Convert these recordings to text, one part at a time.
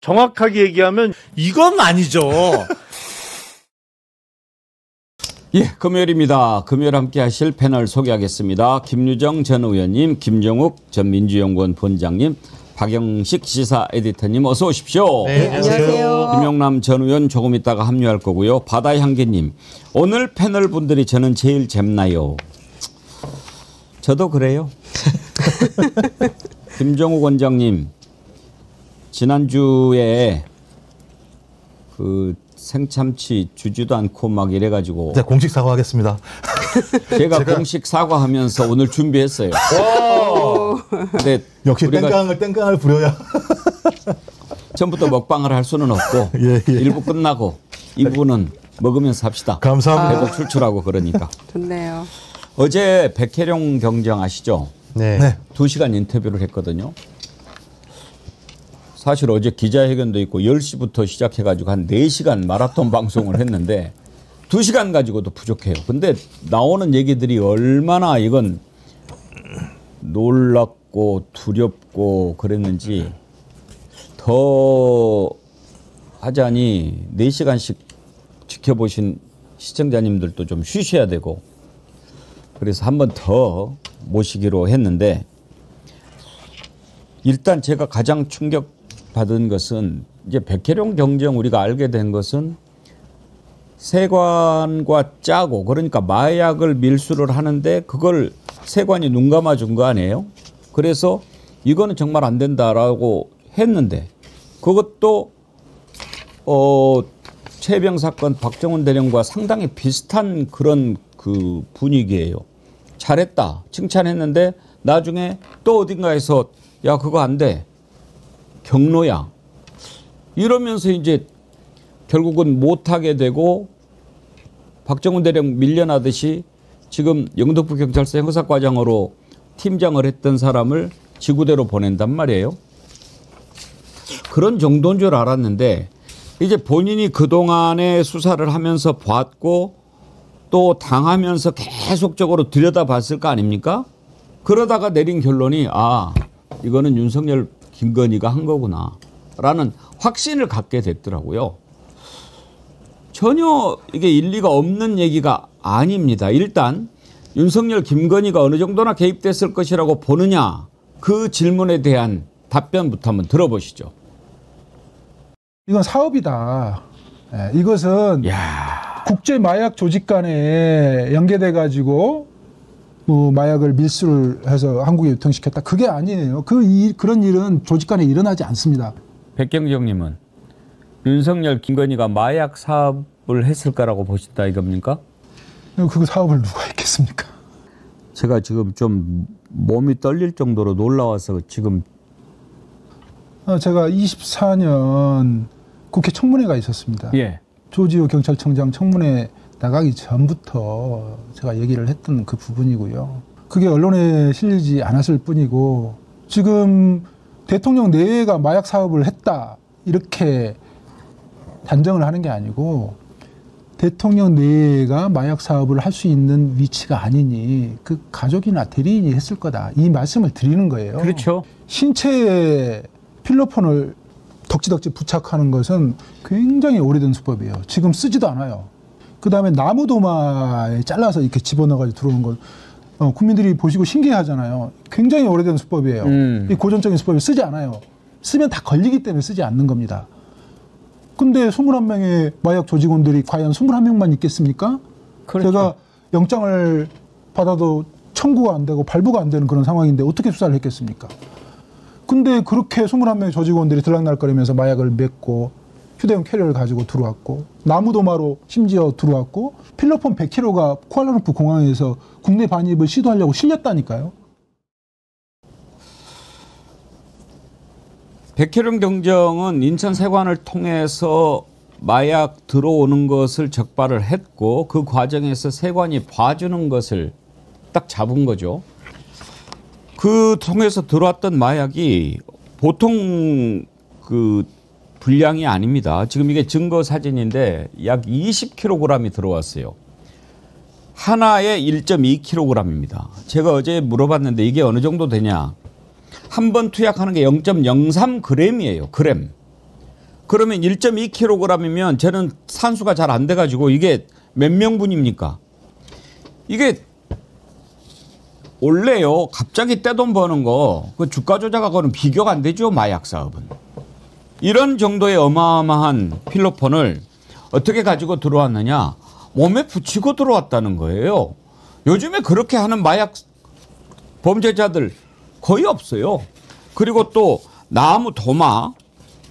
정확하게 얘기하면 이건 아니죠. 예, 금요일입니다. 금요일 함께 하실 패널 소개하겠습니다. 김유정 전 의원님, 김정욱 전 민주연구원 본장님, 박영식 시사 에디터님 어서 오십시오. 네, 안녕하세요. 김용남 전 의원 조금 있다가 합류할 거고요. 바다의 향기님, 오늘 패널 분들이 저는 제일 잼나요. 저도 그래요. 김정욱 원장님, 지난주에 그 생참치 주지도 않고 막 이래가지고. 네, 공식 사과하겠습니다. 제가 공식 사과하면서 오늘 준비했어요. 근데 역시 땡깡을 부려야. 처음부터 먹방을 할 수는 없고 예. 1부 끝나고 2부는 먹으면서 합시다. 감사합니다. 배도 출출하고 그러니까. 좋네요. 어제 백혜룡 경정 아시죠? 네. 2시간 인터뷰를 했거든요. 사실 어제 기자회견도 있고 10시부터 시작해가지고 한 4시간 마라톤 방송을 했는데 2시간 가지고도 부족해요. 근데 나오는 얘기들이 얼마나 이건 놀랍고 두렵고 그랬는지 더 하자니 4시간씩 지켜보신 시청자님들도 좀 쉬셔야 되고 그래서 한 번 더 모시기로 했는데 일단 제가 가장 충격받은 것은 이제 백혜룡 경정 우리가 알게 된 것은 세관과 짜고 그러니까 마약을 밀수를 하는데 그걸 세관이 눈 감아준 거 아니에요? 그래서 이거는 정말 안 된다라고 했는데 그것도 최병 사건 박정훈 대령과 상당히 비슷한 그런 그 분위기예요. 잘했다 칭찬했는데 나중에 또 어딘가에서 야 그거 안 돼 경로야 이러면서 이제 결국은 못하게 되고 박정훈 대령 밀려나듯이 지금 영등포 경찰서 형사과장으로 팀장을 했던 사람을 지구대로 보낸단 말이에요. 그런 정도인 줄 알았는데 이제 본인이 그동안에 수사를 하면서 봤고 또 당하면서 계속적으로 들여다봤을 거 아닙니까? 그러다가 내린 결론이 이거는 윤석열 김건희가 한 거구나 라는 확신을 갖게 됐더라고요. 전혀 이게 일리가 없는 얘기가 아닙니다. 일단 윤석열 김건희가 어느 정도나 개입됐을 것이라고 보느냐 그 질문에 대한 답변부터 한번 들어보시죠. 이건 사업이다. 이것은 국제 마약 조직 간에 연계돼 가지고 마약을 밀수를 해서 한국에 유통시켰다. 그게 아니에요. 그런 일은 조직 간에 일어나지 않습니다. 백경정님은 윤석열 김건희가 마약 사업을 했을 거라고 보신다 이겁니까? 그 사업을 누가 했겠습니까? 제가 지금 좀 몸이 떨릴 정도로 놀라워서 지금 제가 24년 국회 청문회가 있었습니다. 예. 조지호 경찰청장 청문회 나가기 전부터 제가 얘기를 했던 그 부분이고요. 그게 언론에 실리지 않았을 뿐이고 지금 대통령 내외가 마약 사업을 했다 이렇게 단정을 하는 게 아니고 대통령 내외가 마약 사업을 할 수 있는 위치가 아니니 그 가족이나 대리인이 했을 거다. 이 말씀을 드리는 거예요. 그렇죠. 신체에 필로폰을 덕지덕지 부착하는 것은 굉장히 오래된 수법이에요. 지금 쓰지도 않아요. 그 다음에 나무도마에 잘라서 이렇게 집어넣어가지고 들어오는 걸 국민들이 보시고 신기해하잖아요. 굉장히 오래된 수법이에요. 이 고전적인 수법을 쓰지 않아요. 쓰면 다 걸리기 때문에 쓰지 않는 겁니다. 근데 21명의 마약 조직원들이 과연 21명만 있겠습니까? 그렇죠. 제가 영장을 받아도 청구가 안 되고 발부가 안 되는 그런 상황인데 어떻게 수사를 했겠습니까? 근데 그렇게 21명의 조직원들이 들락날거리면서 마약을 맺고 휴대용 캐리어를 가지고 들어왔고 나무도마로 심지어 들어왔고 필로폰 100kg가 쿠알라룸푸 공항에서 국내 반입을 시도하려고 실렸다니까요. 백혜룡 경정은 인천 세관을 통해서 마약 들어오는 것을 적발을 했고 그 과정에서 세관이 봐주는 것을 딱 잡은 거죠. 그 통해서 들어왔던 마약이 보통 그 분량이 아닙니다. 지금 이게 증거 사진인데 약 20kg이 들어왔어요. 하나에 1.2kg입니다. 제가 어제 물어봤는데 이게 어느 정도 되냐. 한 번 투약하는 게 0.03g이에요. 그램. 그러면 1.2kg이면 저는 산수가 잘 안 돼가지고 이게 몇 명분입니까? 이게 원래요 갑자기 떼돈 버는 거 그 주가 조작하고는 비교가 안 되죠. 마약 사업은. 이런 정도의 어마어마한 필로폰을 어떻게 가지고 들어왔느냐. 몸에 붙이고 들어왔다는 거예요. 요즘에 그렇게 하는 마약 범죄자들 거의 없어요. 그리고 또 나무 도마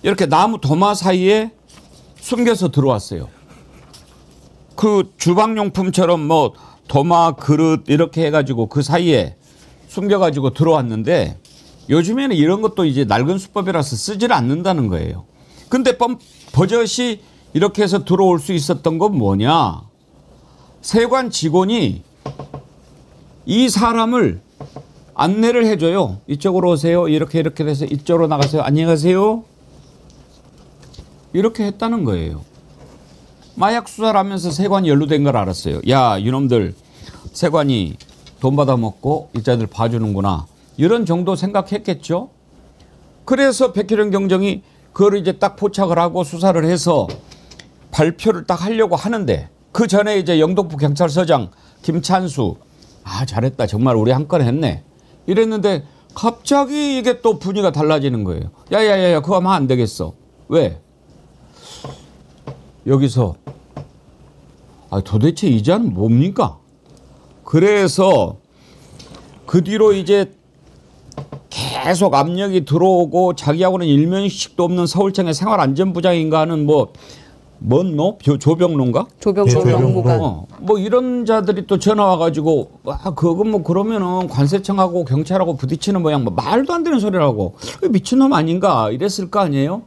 이렇게 나무 도마 사이에 숨겨서 들어왔어요. 그 주방용품처럼 뭐 도마 그릇 이렇게 해가지고 그 사이에 숨겨가지고 들어왔는데 요즘에는 이런 것도 이제 낡은 수법이라서 쓰지를 않는다는 거예요. 근데 버젓이 이렇게 해서 들어올 수 있었던 건 뭐냐. 세관 직원이 이 사람을 안내를 해줘요. 이쪽으로 오세요. 이렇게 돼서 이쪽으로 나가세요. 안녕히 가세요. 이렇게 했다는 거예요. 마약 수사를 하면서 세관이 연루된 걸 알았어요. 야, 이놈들 세관이 돈 받아먹고 일자들 봐주는구나. 이런 정도 생각했겠죠. 그래서 백희룡 경정이 그걸 이제 딱 포착을 하고 수사를 해서 발표를 딱 하려고 하는데 그 전에 이제 영등포 경찰서장 김찬수 잘했다. 정말 우리 한 건 했네. 이랬는데 갑자기 이게 또 분위기가 달라지는 거예요. 야야야야 그거 하면 안 되겠어. 왜? 여기서 도대체 이 자는 뭡니까? 그래서 그 뒤로 이제 계속 압력이 들어오고 자기하고는 일면식도 없는 서울청의 생활안전부장인가 하는 뭔노? 조병로인가? 조병로. 뭐 이런 자들이 또 전화 와가지고 그건 뭐 그러면은 관세청하고 경찰하고 부딪히는 모양 말도 안 되는 소리라고 미친놈 아닌가 이랬을 거 아니에요?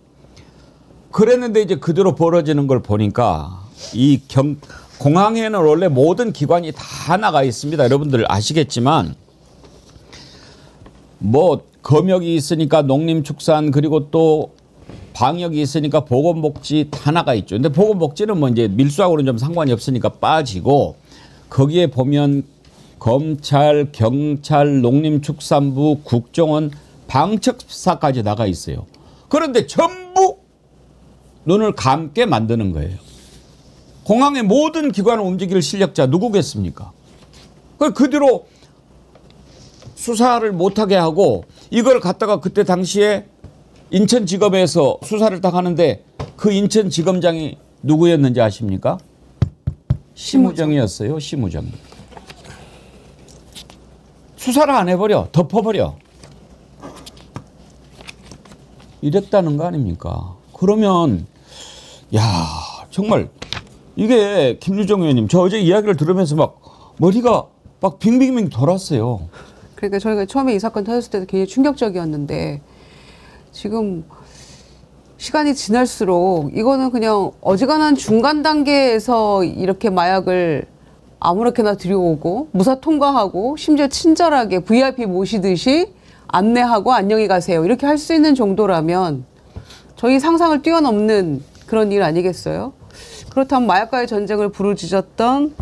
그랬는데 이제 그대로 벌어지는 걸 보니까 공항에는 원래 모든 기관이 다 나가 있습니다. 여러분들 아시겠지만 뭐 검역이 있으니까 농림축산 그리고 또 방역이 있으니까 보건복지 다 나가 있죠. 근데 보건복지는 뭐 이제 밀수하고는 좀 상관이 없으니까 빠지고 거기에 보면 검찰, 경찰, 농림축산부, 국정원, 방첩사까지 나가 있어요. 그런데 전부 눈을 감게 만드는 거예요. 공항의 모든 기관을 움직일 실력자 누구겠습니까? 그 뒤로 수사를 못하게 하고 이걸 갖다가 그때 당시에 인천지검에서 수사를 딱 하는데 그 인천지검장이 누구였는지 아십니까? 심우정이었어요. 심우정이. 수사를 안 해버려. 덮어버려. 이랬다는 거 아닙니까? 그러면 정말 이게 김유정 의원님 저 어제 이야기를 들으면서 막 머리가 막 빙빙빙 돌았어요. 그러니까 저희가 처음에 이 사건 터졌을 때도 굉장히 충격적이었는데 지금 시간이 지날수록 이거는 그냥 어지간한 중간 단계에서 이렇게 마약을 아무렇게나 들여오고 무사 통과하고 심지어 친절하게 VIP 모시듯이 안내하고 안녕히 가세요. 이렇게 할 수 있는 정도라면 저희 상상을 뛰어넘는 그런 일 아니겠어요? 그렇다면 마약과의 전쟁을 부르짖었던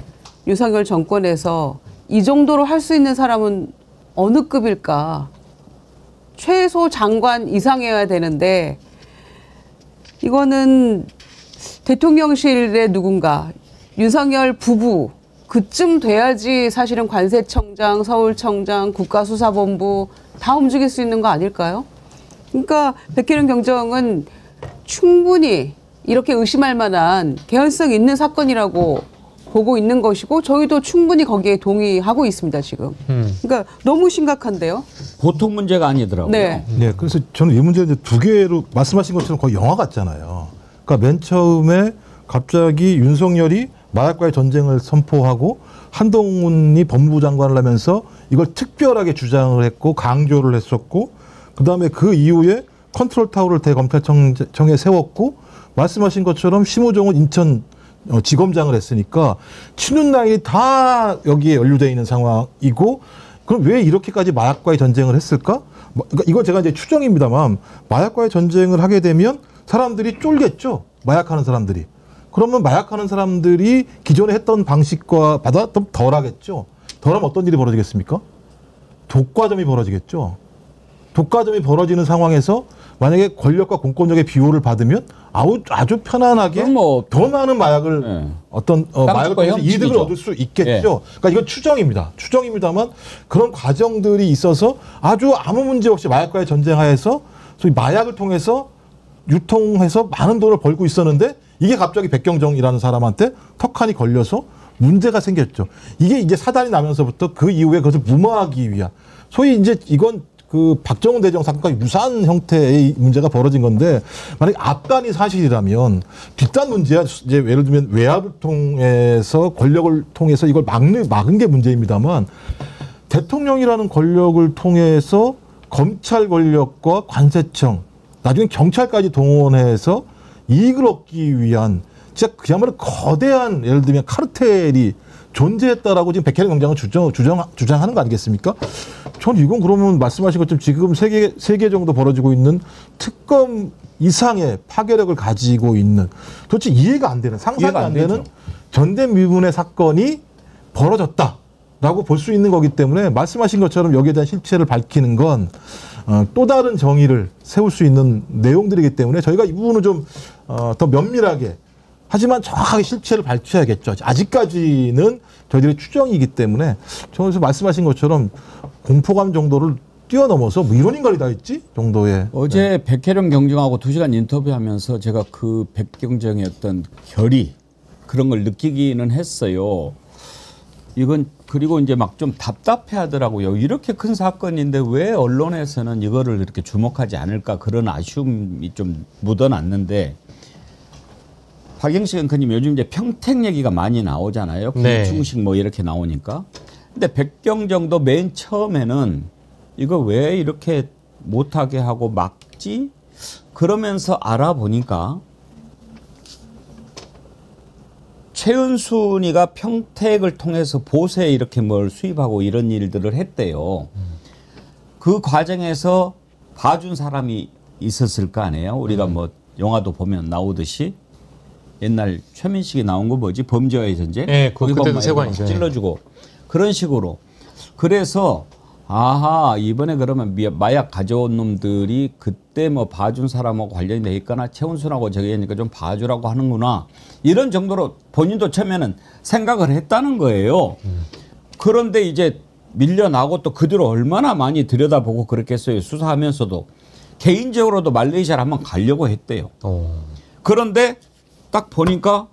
윤석열 정권에서 이 정도로 할 수 있는 사람은 어느 급일까? 최소 장관 이상이어야 되는데 이거는 대통령실의 누군가 윤석열 부부 그쯤 돼야지 사실은 관세청장, 서울청장, 국가수사본부 다 움직일 수 있는 거 아닐까요? 그러니까 백희룡 경정은 충분히 이렇게 의심할 만한 개연성 있는 사건이라고 보고 있는 것이고 저희도 충분히 거기에 동의하고 있습니다 지금. 그러니까 너무 심각한데요. 보통 문제가 아니더라고요. 네. 네, 그래서 저는 이 문제를 이제 두 개로 말씀하신 것처럼 거의 영화 같잖아요. 그러니까 맨 처음에 갑자기 윤석열이 마약과의 전쟁을 선포하고 한동훈이 법무부 장관을 하면서 이걸 특별하게 주장을 했고 강조를 했었고 그다음에 그 이후에 컨트롤 타워를 대검찰청에 세웠고 말씀하신 것처럼 심우정은 인천 지검장을 했으니까 치는 라인이 다 여기에 연루되어 있는 상황이고 그럼 왜 이렇게까지 마약과의 전쟁을 했을까? 그러니까 이거 제가 이제 추정입니다만 마약과의 전쟁을 하게 되면 사람들이 쫄겠죠. 마약하는 사람들이. 그러면 마약하는 사람들이 기존에 했던 방식과 보다 좀 덜하겠죠. 덜하면 어떤 일이 벌어지겠습니까? 독과점이 벌어지겠죠. 독과점이 벌어지는 상황에서 만약에 권력과 공권력의 비호를 받으면 아주 편안하게 그럼 뭐 더 많은 마약을 네. 마약을 통해서 이득을 형식이죠. 얻을 수 있겠죠. 예. 그러니까 이건 추정입니다만 그런 과정들이 있어서 아무 문제 없이 마약과의 전쟁하에서 소위 마약을 통해서 유통해서 많은 돈을 벌고 있었는데 이게 갑자기 백경정이라는 사람한테 턱하니 걸려서 문제가 생겼죠. 이게 이제 사단이 나면서부터 그 이후에 그것을 무마하기 위한 소위 이제 이건 그 박정훈 대령 사건과 유사한 형태의 문제가 벌어진 건데 만약 앞간이 사실이라면 뒷단 문제야. 이제 예를 들면 외압을 통해서 권력을 통해서 이걸 막은 게 문제입니다만 대통령이라는 권력을 통해서 검찰 권력과 관세청 나중에 경찰까지 동원해서 이익을 얻기 위한 진짜 그야말로 거대한 예를 들면 카르텔이 존재했다라고 지금 백혜련 경장은 주장하는 거 아니겠습니까? 전 이건 그러면 말씀하신 것처럼 지금 세 개 정도 벌어지고 있는 특검 이상의 파괴력을 가지고 있는 도대체 이해가 안 되는 상상이 안 되는 전대미문의 사건이 벌어졌다라고 볼 수 있는 거기 때문에 말씀하신 것처럼 여기에 대한 실체를 밝히는 건 또 다른 정의를 세울 수 있는 내용들이기 때문에 저희가 이 부분은 좀 더 면밀하게 하지만 정확하게 실체를 밝혀야겠죠. 아직까지는 저희들의 추정이기 때문에 저기서 말씀하신 것처럼 공포감 정도를 뛰어넘어서 뭐 이런 인간이 다 있지 정도의. 어제 백혜령 경정하고 2시간 인터뷰하면서 제가 그 백경정의 어떤 결의 그런 걸 느끼기는 했어요. 이건 그리고 이제 막 좀 답답해 하더라고요. 이렇게 큰 사건인데 왜 언론에서는 이거를 이렇게 주목하지 않을까 그런 아쉬움이 좀 묻어났는데 박영식 앵커님 요즘 이제 평택 얘기가 많이 나오잖아요. 김충식 뭐 이렇게 나오니까. 근데 백경정도 맨 처음에는 이거 왜 이렇게 못하게 하고 막지? 그러면서 알아보니까 최은순이가 평택을 통해서 보세 이렇게 뭘 수입하고 이런 일들을 했대요. 그 과정에서 봐준 사람이 있었을 거 아니에요. 우리가 뭐 영화도 보면 나오듯이 옛날 최민식이 나온 거 뭐지? 범죄와의 전쟁? 네, 그때도 세관이죠. 찔러주고 그런 식으로. 그래서 아하 이번에 그러면 마약 가져온 놈들이 그때 뭐 봐준 사람하고 관련이 돼 있거나 최은순하고 저기 하니까 좀 봐주라고 하는구나 이런 정도로 본인도 처음에는 생각을 했다는 거예요. 그런데 이제 밀려나고 또 그 뒤로 얼마나 많이 들여다보고 그랬겠어요. 수사하면서도 개인적으로도 말레이시아를 한번 가려고 했대요. 그런데 딱 보니까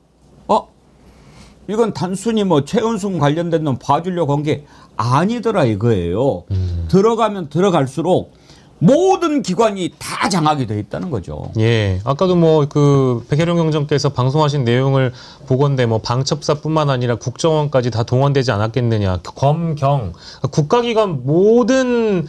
이건 단순히 뭐 최은순 관련된 놈 봐주려고 한 게 아니더라 이거예요. 들어가면 들어갈수록 모든 기관이 다 장악이 돼 있다는 거죠. 예. 아까도 뭐 그 백혜령 경정께서 방송하신 내용을 보건대 뭐 방첩사뿐만 아니라 국정원까지 다 동원되지 않았겠느냐. 검, 경, 국가기관 모든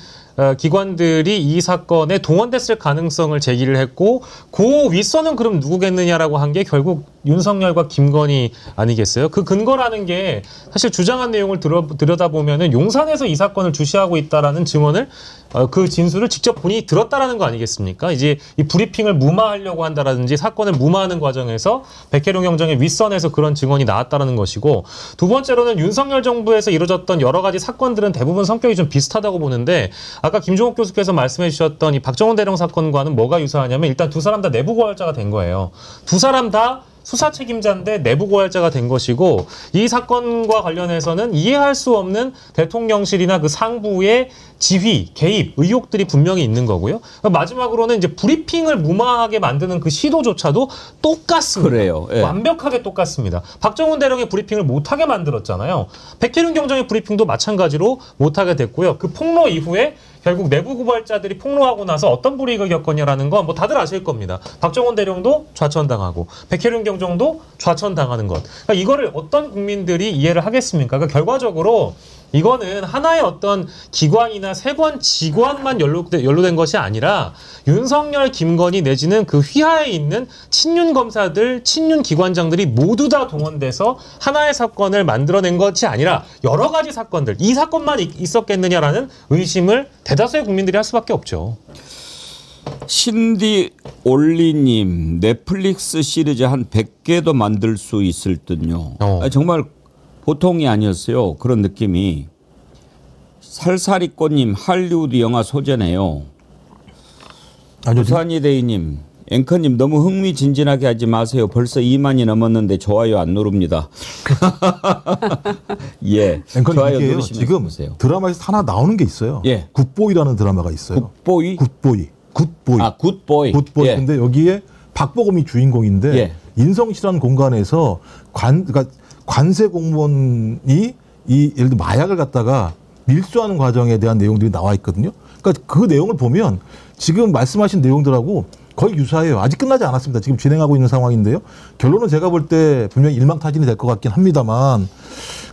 기관들이 이 사건에 동원됐을 가능성을 제기를 했고 그 윗선은 그럼 누구겠느냐라고 한 게 결국 윤석열과 김건희 아니겠어요? 그 근거라는 게 사실 주장한 내용을 들여다보면은 용산에서 이 사건을 주시하고 있다라는 증언을 그 진술을 직접 본인이 들었다라는 거 아니겠습니까? 이제 이 브리핑을 무마하려고 한다라든지 사건을 무마하는 과정에서 백혜령 경정의 윗선에서 그런 증언이 나왔다라는 것이고 두 번째로는 윤석열 정부에서 이루어졌던 여러 가지 사건들은 대부분 성격이 좀 비슷하다고 보는데 아까 김종욱 교수께서 말씀해 주셨던 이 박정훈 대령 사건과는 뭐가 유사하냐면 일단 두 사람 다 내부 고발자가 된 거예요. 두 사람 다 수사 책임자인데 내부 고발자가 된 것이고 이 사건과 관련해서는 이해할 수 없는 대통령실이나 그 상부의 지휘, 개입, 의혹들이 분명히 있는 거고요. 마지막으로는 이제 브리핑을 무마하게 만드는 그 시도조차도 똑같습니다. 그래요. 예. 완벽하게 똑같습니다. 박정훈 대령의 브리핑을 못하게 만들었잖아요. 백혜령 경정의 브리핑도 마찬가지로 못하게 됐고요. 그 폭로 이후에 결국 내부 고발자들이 폭로하고 나서 어떤 불이익을 겪었냐라는 건 뭐 다들 아실 겁니다. 박정훈 대령도 좌천당하고 백혜령 경정도 좌천당하는 것. 그러니까 이거를 어떤 국민들이 이해를 하겠습니까? 그러니까 결과적으로 이거는 하나의 어떤 기관이나 세관 직원만 연루된 것이 아니라 윤석열, 김건희 내지는 그 휘하에 있는 친윤 검사들, 친윤 기관장들이 모두 다 동원돼서 하나의 사건을 만들어낸 것이 아니라 여러 가지 사건들, 이 사건만 있었겠느냐라는 의심을 대다수의 국민들이 할 수밖에 없죠. 신디 올리님 넷플릭스 시리즈 한 100개도 만들 수 있을 듯요. 정말 보통이 아니었어요. 그런 느낌이. 살사리꽃님 할리우드 영화 소재네요. 아니요, 부산이 대위님, 앵커님 너무 흥미진진하게 하지 마세요. 벌써 2만이 넘었는데 좋아요 안 누릅니다. 예, 앵커님 좋아요 이게요, 누르시면 지금 보세요. 드라마에서 하나 나오는 게 있어요. 예. 굿보이라는 드라마가 있어요. 굿보이? 굿보이. 아, 굿보이. 굿보이. 예. 근데 여기에 박보검이 주인공인데 예. 인성실한 공간에서 그러니까 관세 공무원이 예를 들어 마약을 갖다가 밀수하는 과정에 대한 내용들이 나와 있거든요. 그러니까 그 내용을 보면 지금 말씀하신 내용들하고 거의 유사해요. 아직 끝나지 않았습니다. 지금 진행하고 있는 상황인데요. 결론은 제가 볼 때 분명히 일망타진이 될 것 같긴 합니다만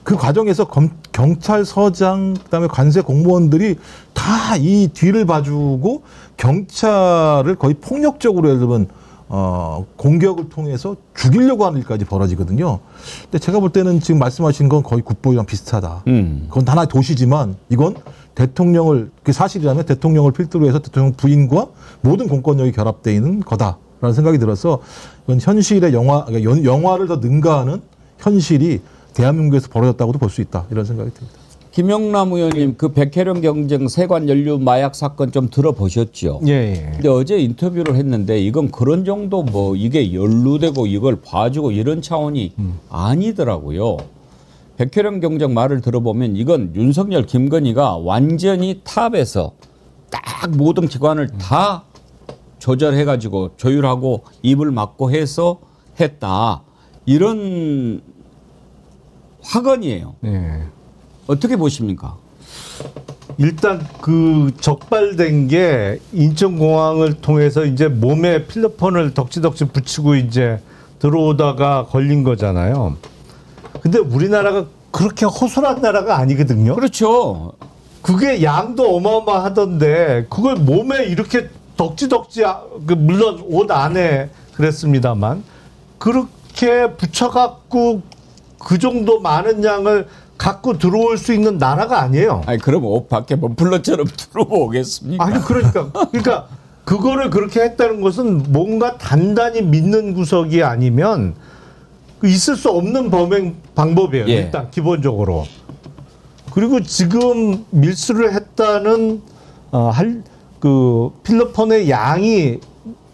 그 과정에서 경찰서장 그다음에 관세 공무원들이 다 이 뒤를 봐주고 경찰을 거의 폭력적으로 예를 들면 공격을 통해서 죽이려고 하는 일까지 벌어지거든요. 근데 제가 볼 때는 지금 말씀하신 건 거의 굿보이랑 비슷하다. 그건 하나의 도시지만 이건 대통령을 그 사실이라면 대통령을 필두로 해서 대통령 부인과 모든 공권력이 결합되어 있는 거다라는 생각이 들어서 이건 현실의 영화를 더 능가하는 현실이 대한민국에서 벌어졌다고도 볼 수 있다 이런 생각이 듭니다. 김영남 의원님 그 백혜령 경쟁 세관 연루 마약 사건 좀 들어보셨죠? 예. 근데 어제 인터뷰를 했는데 이건 그런 정도 뭐 이게 연루되고 이걸 봐주고 이런 차원이 아니더라고요. 백혜령 경쟁 말을 들어보면 이건 윤석열 김건희가 완전히 탑에서 딱 모든 기관을 다 조절해가지고 조율하고 입을 막고 해서 했다. 이런 확언이에요. 예. 어떻게 보십니까? 일단 그 적발된 게 인천공항을 통해서 이제 몸에 필로폰을 덕지덕지 붙이고 이제 들어오다가 걸린 거잖아요. 근데 우리나라가 그렇게 허술한 나라가 아니거든요. 그렇죠. 그게 양도 어마어마하던데 그걸 몸에 이렇게 덕지덕지 물론 옷 안에 그랬습니다만 그렇게 붙여갖고 그 정도 많은 양을 갖고 들어올 수 있는 나라가 아니에요. 아니 그럼 옷 밖에 머플러처럼 들어오겠습니까? 아니 그러니까 그거를 그렇게 했다는 것은 뭔가 단단히 믿는 구석이 아니면 있을 수 없는 범행 방법이에요. 예. 일단 기본적으로. 그리고 지금 밀수를 했다는 그 필로폰의 양이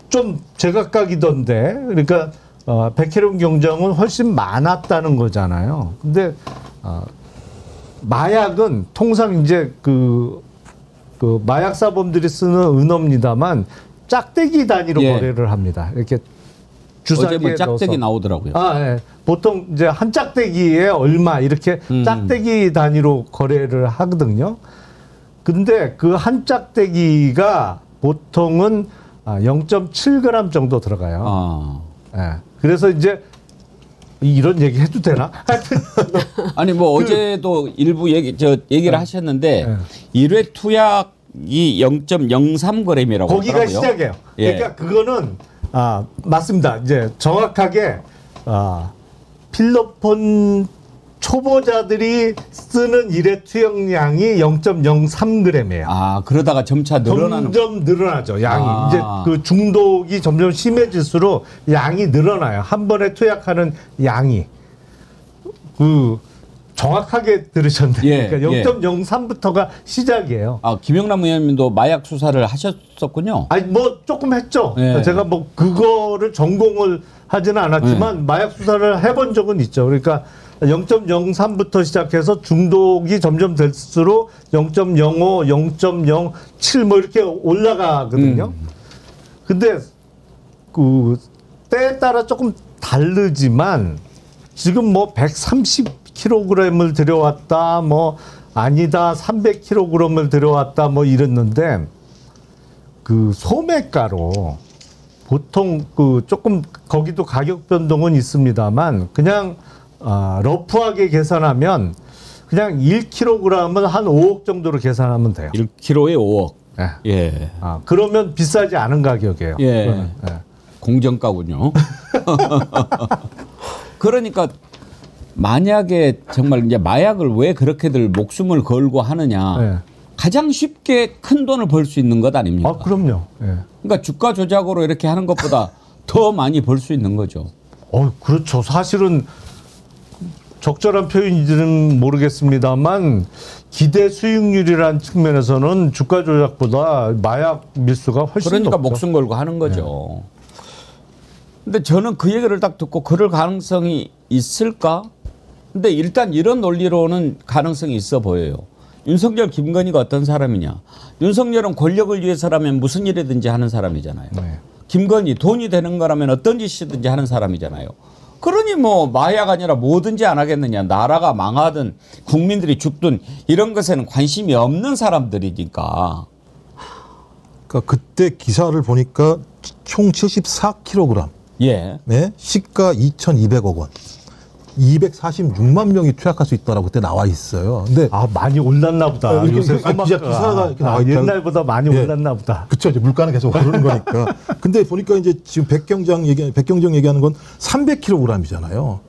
좀 제각각이던데, 그러니까 백혜령 경정은 훨씬 많았다는 거잖아요. 근데 마약은 통상 이제 그 마약 사범들이 쓰는 은어입니다만 짝대기 단위로 예. 거래를 합니다. 이렇게 주사기에 어제 뭐 짝대기 넣어서. 나오더라고요. 예. 보통 이제 한 짝대기에 얼마 이렇게 짝대기 단위로 거래를 하거든요. 근데 그 한 짝대기가 보통은 0.7g 정도 들어가요. 아. 예. 그래서 이제 이런 얘기 해도 되나? 하여튼 아니 뭐 어제도 일부 얘기를 하셨는데 네. 1회 투약이 0.03g이라고 거기가 하더라고요. 시작이에요. 예. 그러니까 그거는 맞습니다. 이제 정확하게 필로폰 초보자들이 쓰는 1회 투약량이 0.03g이에요. 아 그러다가 점차 늘어나는. 점점 늘어나죠. 양이 아. 이제 그 중독이 점점 심해질수록 양이 늘어나요. 한 번에 투약하는 양이 그 정확하게 들으셨네요. 예, 그러니까 0.03부터가 시작이에요. 아 김영남 의원님도 마약 수사를 하셨었군요. 아니 뭐 조금 했죠. 예. 제가 뭐 그거를 전공을 하지는 않았지만 마약 수사를 해본 적은 있죠. 그러니까 0.03부터 시작해서 중독이 점점 될수록 0.05, 0.07 뭐 이렇게 올라가거든요. 근데 그 때에 따라 조금 다르지만 지금 뭐 130kg을 들여왔다, 뭐 아니다 300kg을 들여왔다 뭐 이랬는데 그 소매가로 보통 그 조금 거기도 가격 변동은 있습니다만 그냥 러프하게 계산하면 그냥 1kg은 한 5억 정도로 계산하면 돼요. 1kg에 5억. 예. 예. 그러면 비싸지 않은 가격이에요. 예. 그거는. 예. 공정가군요. 그러니까 만약에 정말 이제 마약을 왜 그렇게들 목숨을 걸고 하느냐. 예. 가장 쉽게 큰 돈을 벌 수 있는 것 아닙니까? 그럼요. 예. 그러니까 주가 조작으로 이렇게 하는 것보다 더 많이 벌 수 있는 거죠. 그렇죠. 사실은 적절한 표현인지는 모르겠습니다만 기대 수익률이라는 측면에서는 주가 조작보다 마약 밀수가 훨씬 그러니까 높죠. 목숨 걸고 하는 거죠. 근데 저는 그 얘기를 딱 듣고 그럴 가능성이 있을까? 근데 일단 이런 논리로는 가능성이 있어 보여요. 윤석열, 김건희가 어떤 사람이냐. 윤석열은 권력을 위해서라면 무슨 일이든지 하는 사람이잖아요. 네. 김건희 돈이 되는 거라면 어떤 짓이든지 하는 사람이잖아요. 그러니 뭐 마약 아니라 뭐든지 안 하겠느냐. 나라가 망하든 국민들이 죽든 이런 것에는 관심이 없는 사람들이니까. 그러니까 그때 기사를 보니까 총 74kg. 예. 네, 시가 2,200억 원. 246만 명이 투약할 수 있다라고 그때 나와 있어요. 근데 아, 많이 올랐나 보다. 이렇게 요새 진짜 기사가 이렇게 나와 있다. 옛날보다 많이 예. 올랐나 보다. 그쵸, 이제 물가는 계속 오르는 거니까. 근데 보니까 이제 지금 백경정 얘기하는 건 300kg이잖아요.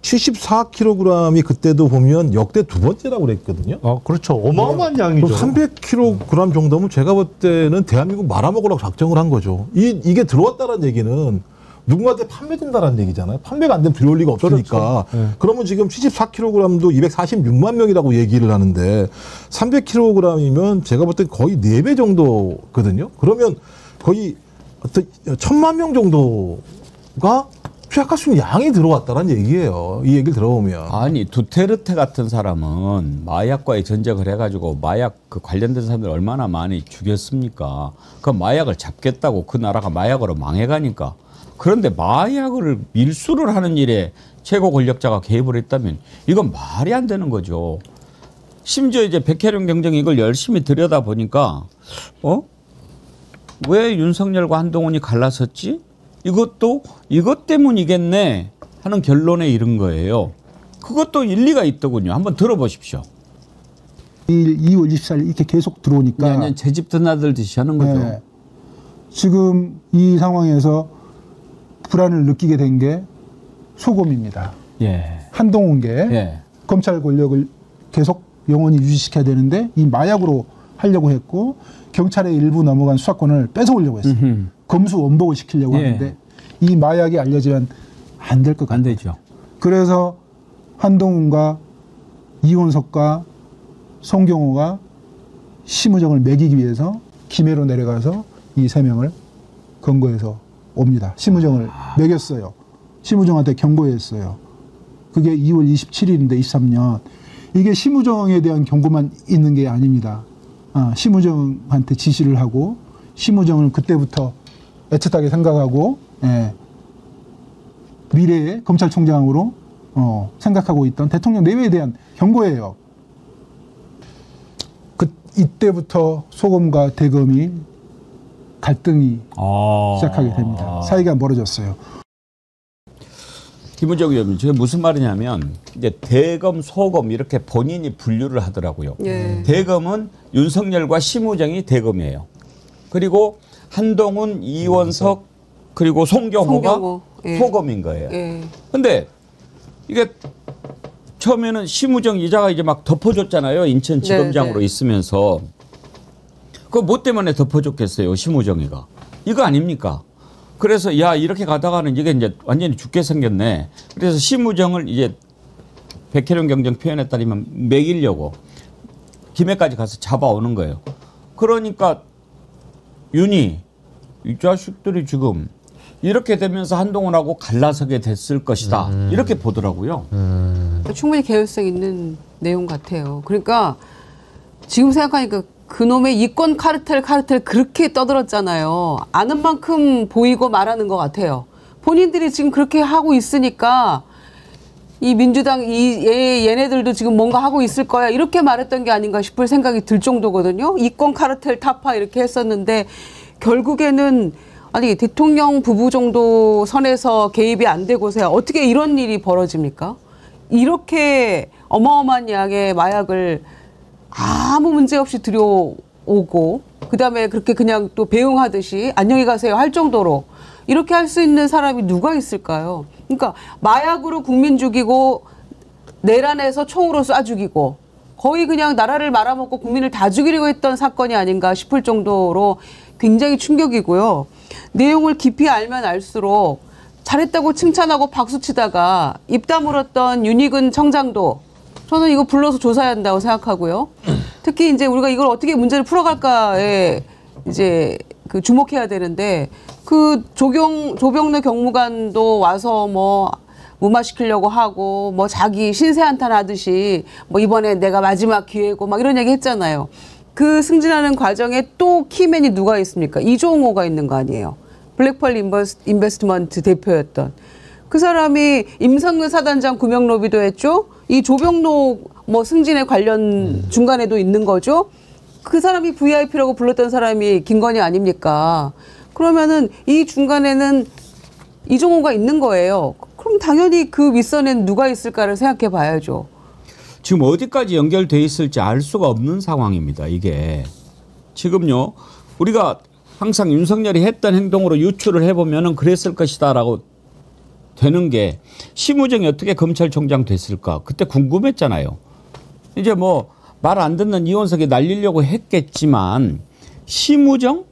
74kg이 그때도 보면 역대 두 번째라고 그랬거든요. 그렇죠. 어마어마한 양이죠. 300kg 정도면 제가 볼 때는 대한민국 말아먹으려고 작정을 한 거죠. 이게 들어왔다는 얘기는 누군가한테 판매된다라는 얘기잖아요. 판매가 안 되면 들어올 리가 없으니까. 그렇죠. 네. 그러면 지금 74kg도 246만 명이라고 얘기를 하는데 300kg이면 제가 볼 때 거의 4배 정도거든요. 그러면 거의 어떤 1,000만 명 정도가 투약할 수 있는 양이 들어왔다는 얘기예요. 이 얘기를 들어보면. 아니 두테르테 같은 사람은 마약과의 전쟁을 해가지고 마약 그 관련된 사람들 얼마나 많이 죽였습니까? 그 마약을 잡겠다고 그 나라가 마약으로 망해가니까. 그런데 마약을 밀수를 하는 일에 최고 권력자가 개입을 했다면 이건 말이 안 되는 거죠. 심지어 이제 백혜령 경정이 이걸 열심히 들여다보니까 왜 윤석열과 한동훈이 갈라섰지? 이것 때문이겠네 하는 결론에 이른 거예요. 그것도 일리가 있더군요. 한번 들어보십시오. 2월 24일 이렇게 계속 들어오니까 제 집 드나들듯이 하는 거죠. 네. 지금 이 상황에서 불안을 느끼게 된 게 소금입니다. 예. 한동훈계 예. 검찰 권력을 계속 영원히 유지시켜야 되는데 이 마약으로 하려고 했고 경찰의 일부 넘어간 수사권을 뺏어오려고 했어요. 검수 원복을 시키려고 예. 하는데 이 마약이 알려지면 안 될 것 같아요. 안 되죠. 그래서 한동훈과 이원석과 송경호가 심우정을 매기기 위해서 김해로 내려가서 이 세 명을 검거해서 옵니다. 심우정을 매겼어요. 심우정한테 경고했어요. 그게 2월 27일인데 23년. 이게 심우정에 대한 경고만 있는 게 아닙니다. 심우정한테 지시를 하고 심우정을 그때부터 애틋하게 생각하고 미래의 검찰총장으로 생각하고 있던 대통령 내외에 대한 경고예요. 이때부터 소검과 대검이 갈등이 시작하게 됩니다. 사이가 멀어졌어요. 김은정 의원님, 저게 무슨 말이냐면 이제 대검, 소검 이렇게 본인이 분류를 하더라고요. 예. 대검은 윤석열과 심우정이 대검이에요. 그리고 한동훈, 이원석 그리고 송경호가 송경호, 예. 소검인 거예요. 예. 근데 이게 처음에는 심우정 이자가 이제 막 덮어줬잖아요. 인천지검장으로 네. 있으면서. 그 뭐 때문에 덮어줬겠어요. 심우정이가. 이거 아닙니까? 그래서 야 이렇게 가다가는 이게 이제 완전히 죽게 생겼네. 그래서 심우정을 이제 백혜령 경정 표현에 따르면 매기려고 김해까지 가서 잡아오는 거예요. 그러니까 윤희 이 자식들이 지금 이렇게 되면서 한동훈하고 갈라서게 됐을 것이다. 이렇게 보더라고요. 충분히 개연성 있는 내용 같아요. 그러니까 지금 생각하니까 그놈의 이권 카르텔 그렇게 떠들었잖아요. 아는 만큼 보이고 말하는 것 같아요. 본인들이 지금 그렇게 하고 있으니까 이 민주당 얘네들도 지금 뭔가 하고 있을 거야 이렇게 말했던 게 아닌가 싶을 생각이 들 정도거든요. 이권 카르텔 타파 이렇게 했었는데 결국에는 아니 대통령 부부 정도 선에서 개입이 안 되고서야 어떻게 이런 일이 벌어집니까? 이렇게 어마어마한 양의 마약을 아무 문제 없이 들여오고 그다음에 그렇게 그냥 또 배웅하듯이 안녕히 가세요 할 정도로 이렇게 할 수 있는 사람이 누가 있을까요? 그러니까 마약으로 국민 죽이고 내란에서 총으로 쏴 죽이고 거의 그냥 나라를 말아먹고 국민을 다 죽이려고 했던 사건이 아닌가 싶을 정도로 굉장히 충격이고요. 내용을 깊이 알면 알수록 잘했다고 칭찬하고 박수치다가 입 다물었던 윤희근 청장도 저는 이거 불러서 조사해야 한다고 생각하고요. 특히 이제 우리가 이걸 어떻게 문제를 풀어갈까에 이제 그 주목해야 되는데 그 조병래 경무관도 와서 뭐 무마시키려고 하고 뭐 자기 신세 한탄하듯이 뭐 이번에 내가 마지막 기회고 막 이런 얘기 했잖아요. 그 승진하는 과정에 또 키맨이 누가 있습니까? 이종호가 있는 거 아니에요. 블랙펄 인베스트먼트 대표였던 그 사람이 임성근 사단장 구명 로비도 했죠. 이 조병록 뭐 승진에 관련 중간에도 있는 거죠. 그 사람이 VIP라고 불렀던 사람이 김건희 아닙니까? 그러면은 이 중간에는 이종호가 있는 거예요. 그럼 당연히 그 윗선엔 누가 있을까를 생각해 봐야죠. 지금 어디까지 연결돼 있을지 알 수가 없는 상황입니다. 이게 지금요 우리가 항상 윤석열이 했던 행동으로 유추를 해보면은 그랬을 것이다라고 되는 게 심우정이 어떻게 검찰총장 됐을까 그때 궁금했잖아요. 이제 뭐 말 안 듣는 이원석이 날리려고 했겠지만 심우정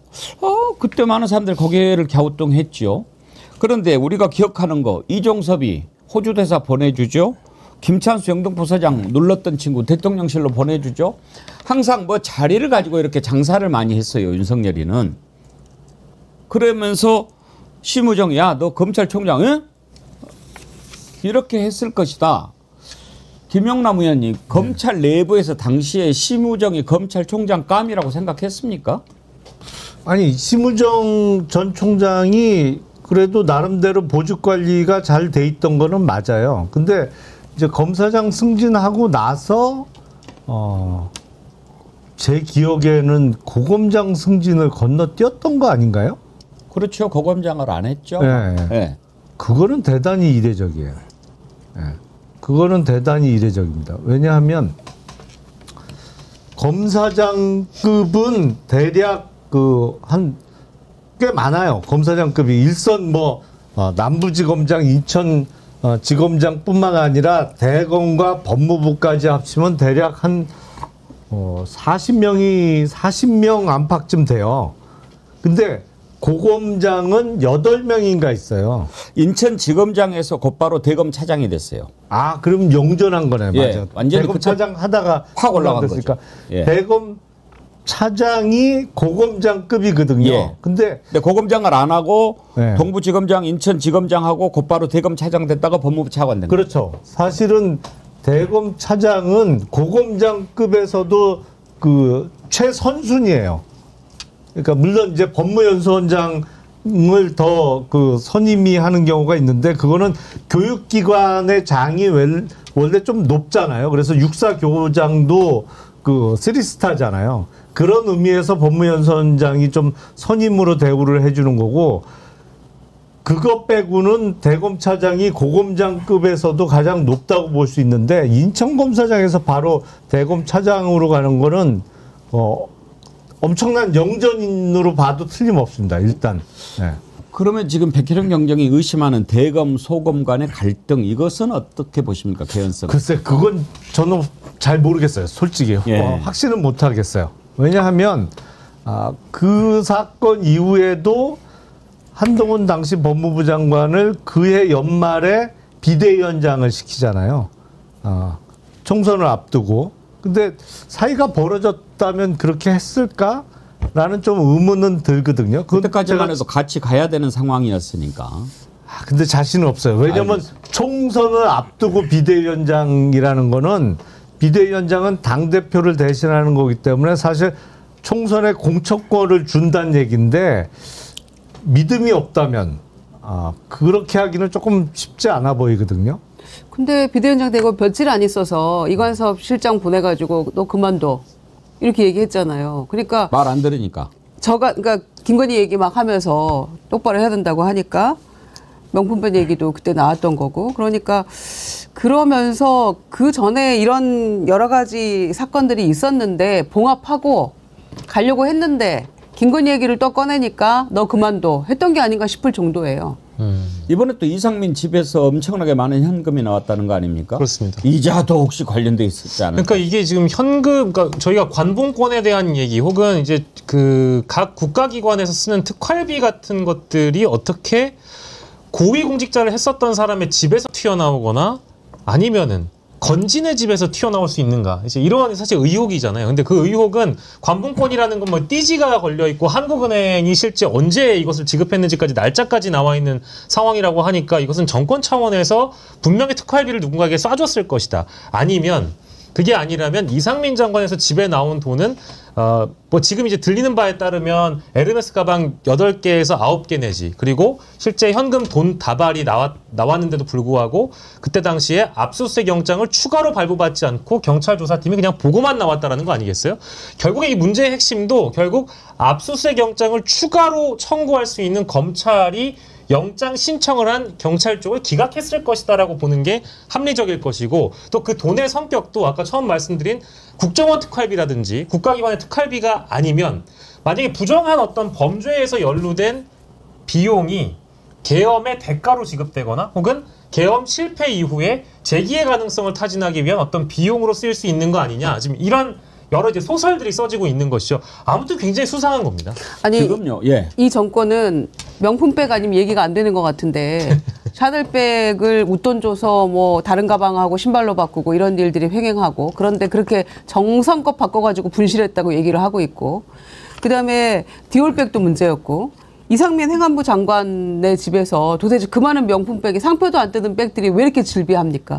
그때 많은 사람들이 고개를 갸우뚱했죠. 그런데 우리가 기억하는 거 이종섭이 호주 대사 보내주죠. 김찬수 영등포사장 눌렀던 친구 대통령실로 보내주죠. 항상 뭐 자리를 가지고 이렇게 장사를 많이 했어요. 윤석열이는. 그러면서 심우정 야 너 검찰총장 응? 이렇게 했을 것이다. 김영남 의원님 검찰 내부에서 당시에 심우정이 검찰총장 감이라고 생각했습니까? 아니 심우정 전 총장이 그래도 나름대로 보직 관리가 잘 돼 있던 거는 맞아요. 근데 이제 검사장 승진하고 나서 제 기억에는 고검장 승진을 건너뛰었던 거 아닌가요? 그렇죠. 고검장을 안 했죠. 네. 네. 그거는 대단히 이례적이에요. 네. 그거는 대단히 이례적입니다. 왜냐하면 검사장급은 대략 꽤 많아요. 검사장급이 일선 남부지검장, 인천지검장뿐만 아니라 대검과 법무부까지 합치면 대략 한 40명 안팎쯤 돼요. 근데 고검장은 8명인가 있어요. 인천지검장에서 곧바로 대검 차장이 됐어요. 아, 그럼 용전한 거네. 예, 맞아. 완전히 대검 차장 하다가 확 올라간 됐으니까. 거죠. 예. 대검 차장이 고검장급이거든요. 예. 근데 고검장을 안 하고 네. 동부지검장, 인천지검장하고 곧바로 대검 차장 됐다가 법무부 차관 된 거예요. 그렇죠. 사실은 대검 차장은 고검장급에서도 그 최선순위예요. 그러니까 물론 이제 법무연수원장을 더 선임이 하는 경우가 있는데 그거는 교육기관의 장이 원래 좀 높잖아요. 그래서 육사교장도 3스타잖아요. 그런 의미에서 법무연수원장이 좀 선임으로 대우를 해주는 거고 그것 빼고는 대검차장이 고검장급에서도 가장 높다고 볼 수 있는데 인천검사장에서 바로 대검차장으로 가는 거는 엄청난 영전인으로 봐도 틀림없습니다. 일단. 네. 그러면 지금 백혜령 경정이 의심하는 대검 소검 간의 갈등 이것은 어떻게 보십니까? 개연성. 글쎄 그건 저는 잘 모르겠어요. 솔직히. 예. 확신은 못 하겠어요. 왜냐하면 그 사건 이후에도 한동훈 당시 법무부 장관을 그해 연말에 비대위원장을 시키잖아요. 총선을 앞두고. 근데 사이가 벌어졌다면 그렇게 했을까라는 좀 의문은 들거든요. 그때까지만 해도 같이 가야 되는 상황이었으니까. 근데 자신은 없어요. 왜냐하면 총선을 앞두고 비대위원장이라는 거는 비대위원장은 당대표를 대신하는 거기 때문에 사실 총선에 공천권을 준다는 얘기인데 믿음이 없다면 그렇게 하기는 조금 쉽지 않아 보이거든요. 근데 비대위원장 되고 며칠 안 있어서 이관섭 실장 보내가지고 너 그만둬 이렇게 얘기했잖아요. 그러니까 말 안 들으니까. 그러니까 김건희 얘기 막 하면서 똑바로 해야 된다고 하니까 명품백 얘기도 그때 나왔던 거고 그러니까 그러면서 그 전에 이런 여러 가지 사건들이 있었는데 봉합하고 가려고 했는데 김건희 얘기를 또 꺼내니까 너 그만둬 했던 게 아닌가 싶을 정도예요. 이번에 또 이상민 집에서 엄청나게 많은 현금이 나왔다는 거 아닙니까? 그렇습니다. 이자도 혹시 관련돼 있었지 않을까? 그러니까 이게 지금 현금, 그러니까 저희가 관봉권에 대한 얘기 혹은 이제 각 국가기관에서 쓰는 특활비 같은 것들이 어떻게 고위공직자를 했었던 사람의 집에서 튀어나오거나 아니면은 건진의 집에서 튀어나올 수 있는가? 이제 이런 사실 의혹이잖아요. 근데 그 의혹은 관분권이라는 건 뭐 띠지가 걸려 있고 한국은행이 실제 언제 이것을 지급했는지까지 날짜까지 나와 있는 상황이라고 하니까 이것은 정권 차원에서 분명히 특활비를 누군가에게 쏴줬을 것이다. 아니면 그게 아니라면 이상민 장관에서 집에 나온 돈은 뭐 지금 이제 들리는 바에 따르면 에르메스 가방 8개에서 9개 내지, 그리고 실제 현금 돈 다발이 나왔는데도 불구하고 그때 당시에 압수수색 영장을 추가로 발부받지 않고 경찰 조사팀이 그냥 보고만 나왔다라는 거 아니겠어요? 결국에 이 문제의 핵심도 결국 압수수색 영장을 추가로 청구할 수 있는 검찰이 영장 신청을 한 경찰 쪽을 기각했을 것이다라고 보는 게 합리적일 것이고, 또 그 돈의 성격도 아까 처음 말씀드린 국정원 특활비라든지 국가기관의 특활비가 아니면 만약에 부정한 어떤 범죄에서 연루된 비용이 계엄의 대가로 지급되거나 혹은 계엄 실패 이후에 재기의 가능성을 타진하기 위한 어떤 비용으로 쓰일 수 있는 거 아니냐, 지금 이런 여러 이제 소설들이 써지고 있는 것이죠. 아무튼 굉장히 수상한 겁니다. 아니, 지금요. 예. 이 정권은 명품백 아니면 얘기가 안 되는 것 같은데 샤넬백을 웃돈 줘서 뭐 다른 가방하고 신발로 바꾸고 이런 일들이 횡행하고, 그런데 그렇게 정성껏 바꿔가지고 분실했다고 얘기를 하고 있고, 그다음에 디올백도 문제였고, 이상민 행안부 장관의 집에서 도대체 그 많은 명품백이 상표도 안 뜨는 백들이 왜 이렇게 질비합니까?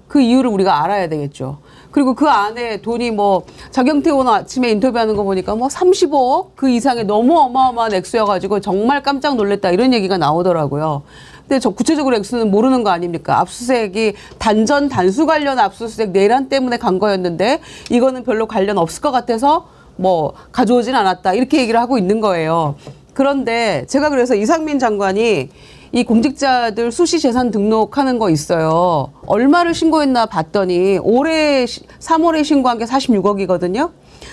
그 이유를 우리가 알아야 되겠죠. 그리고 그 안에 돈이 뭐 장경태 의원 아침에 인터뷰하는 거 보니까 뭐 35억 그 이상의 너무 어마어마한 액수여가지고 정말 깜짝 놀랐다 이런 얘기가 나오더라고요. 근데 저 구체적으로 액수는 모르는 거 아닙니까? 압수수색이 단전 단수 관련 압수수색 내란 때문에 간 거였는데 이거는 별로 관련 없을 것 같아서 뭐 가져오진 않았다 이렇게 얘기를 하고 있는 거예요. 그런데 제가 그래서 이상민 장관이 이 공직자들 수시 재산 등록하는 거 있어요. 얼마를 신고했나 봤더니 올해 3월에 신고한 게 46억이거든요.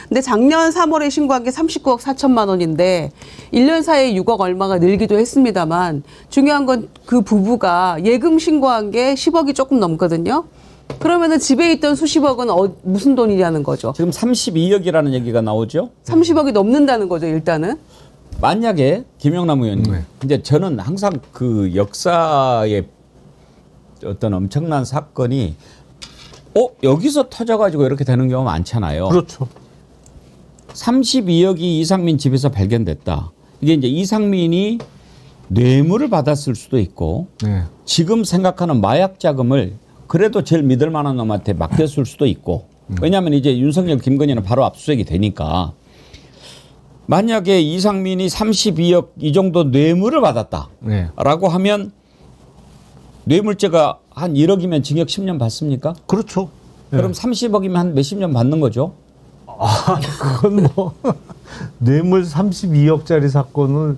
근데 작년 3월에 신고한 게 39억 4천만 원인데 1년 사이에 6억 얼마가 늘기도 했습니다만, 중요한 건 그 부부가 예금 신고한 게 10억이 조금 넘거든요. 그러면은 집에 있던 수십억은 무슨 돈이냐는 거죠. 지금 32억이라는 얘기가 나오죠. 30억이 넘는다는 거죠, 일단은. 만약에 김영남 의원님, 이제 저는 항상 그 역사의 어떤 엄청난 사건이 여기서 터져가지고 이렇게 되는 경우가 많잖아요. 그렇죠. 32억이 이상민 집에서 발견됐다. 이게 이제 이상민이 뇌물을 받았을 수도 있고, 네. 지금 생각하는 마약 자금을 그래도 제일 믿을 만한 놈한테 맡겼을 수도 있고, 왜냐하면 이제 윤석열, 김건희는 바로 압수수색이 되니까. 만약에 이상민이 32억 이 정도 뇌물을 받았다라고 네. 하면 뇌물죄가 한 1억이면 징역 10년 받습니까? 그렇죠. 그럼 30억이면 한 몇십 년 받는 거죠? 그건 뭐 뇌물 32억짜리 사건을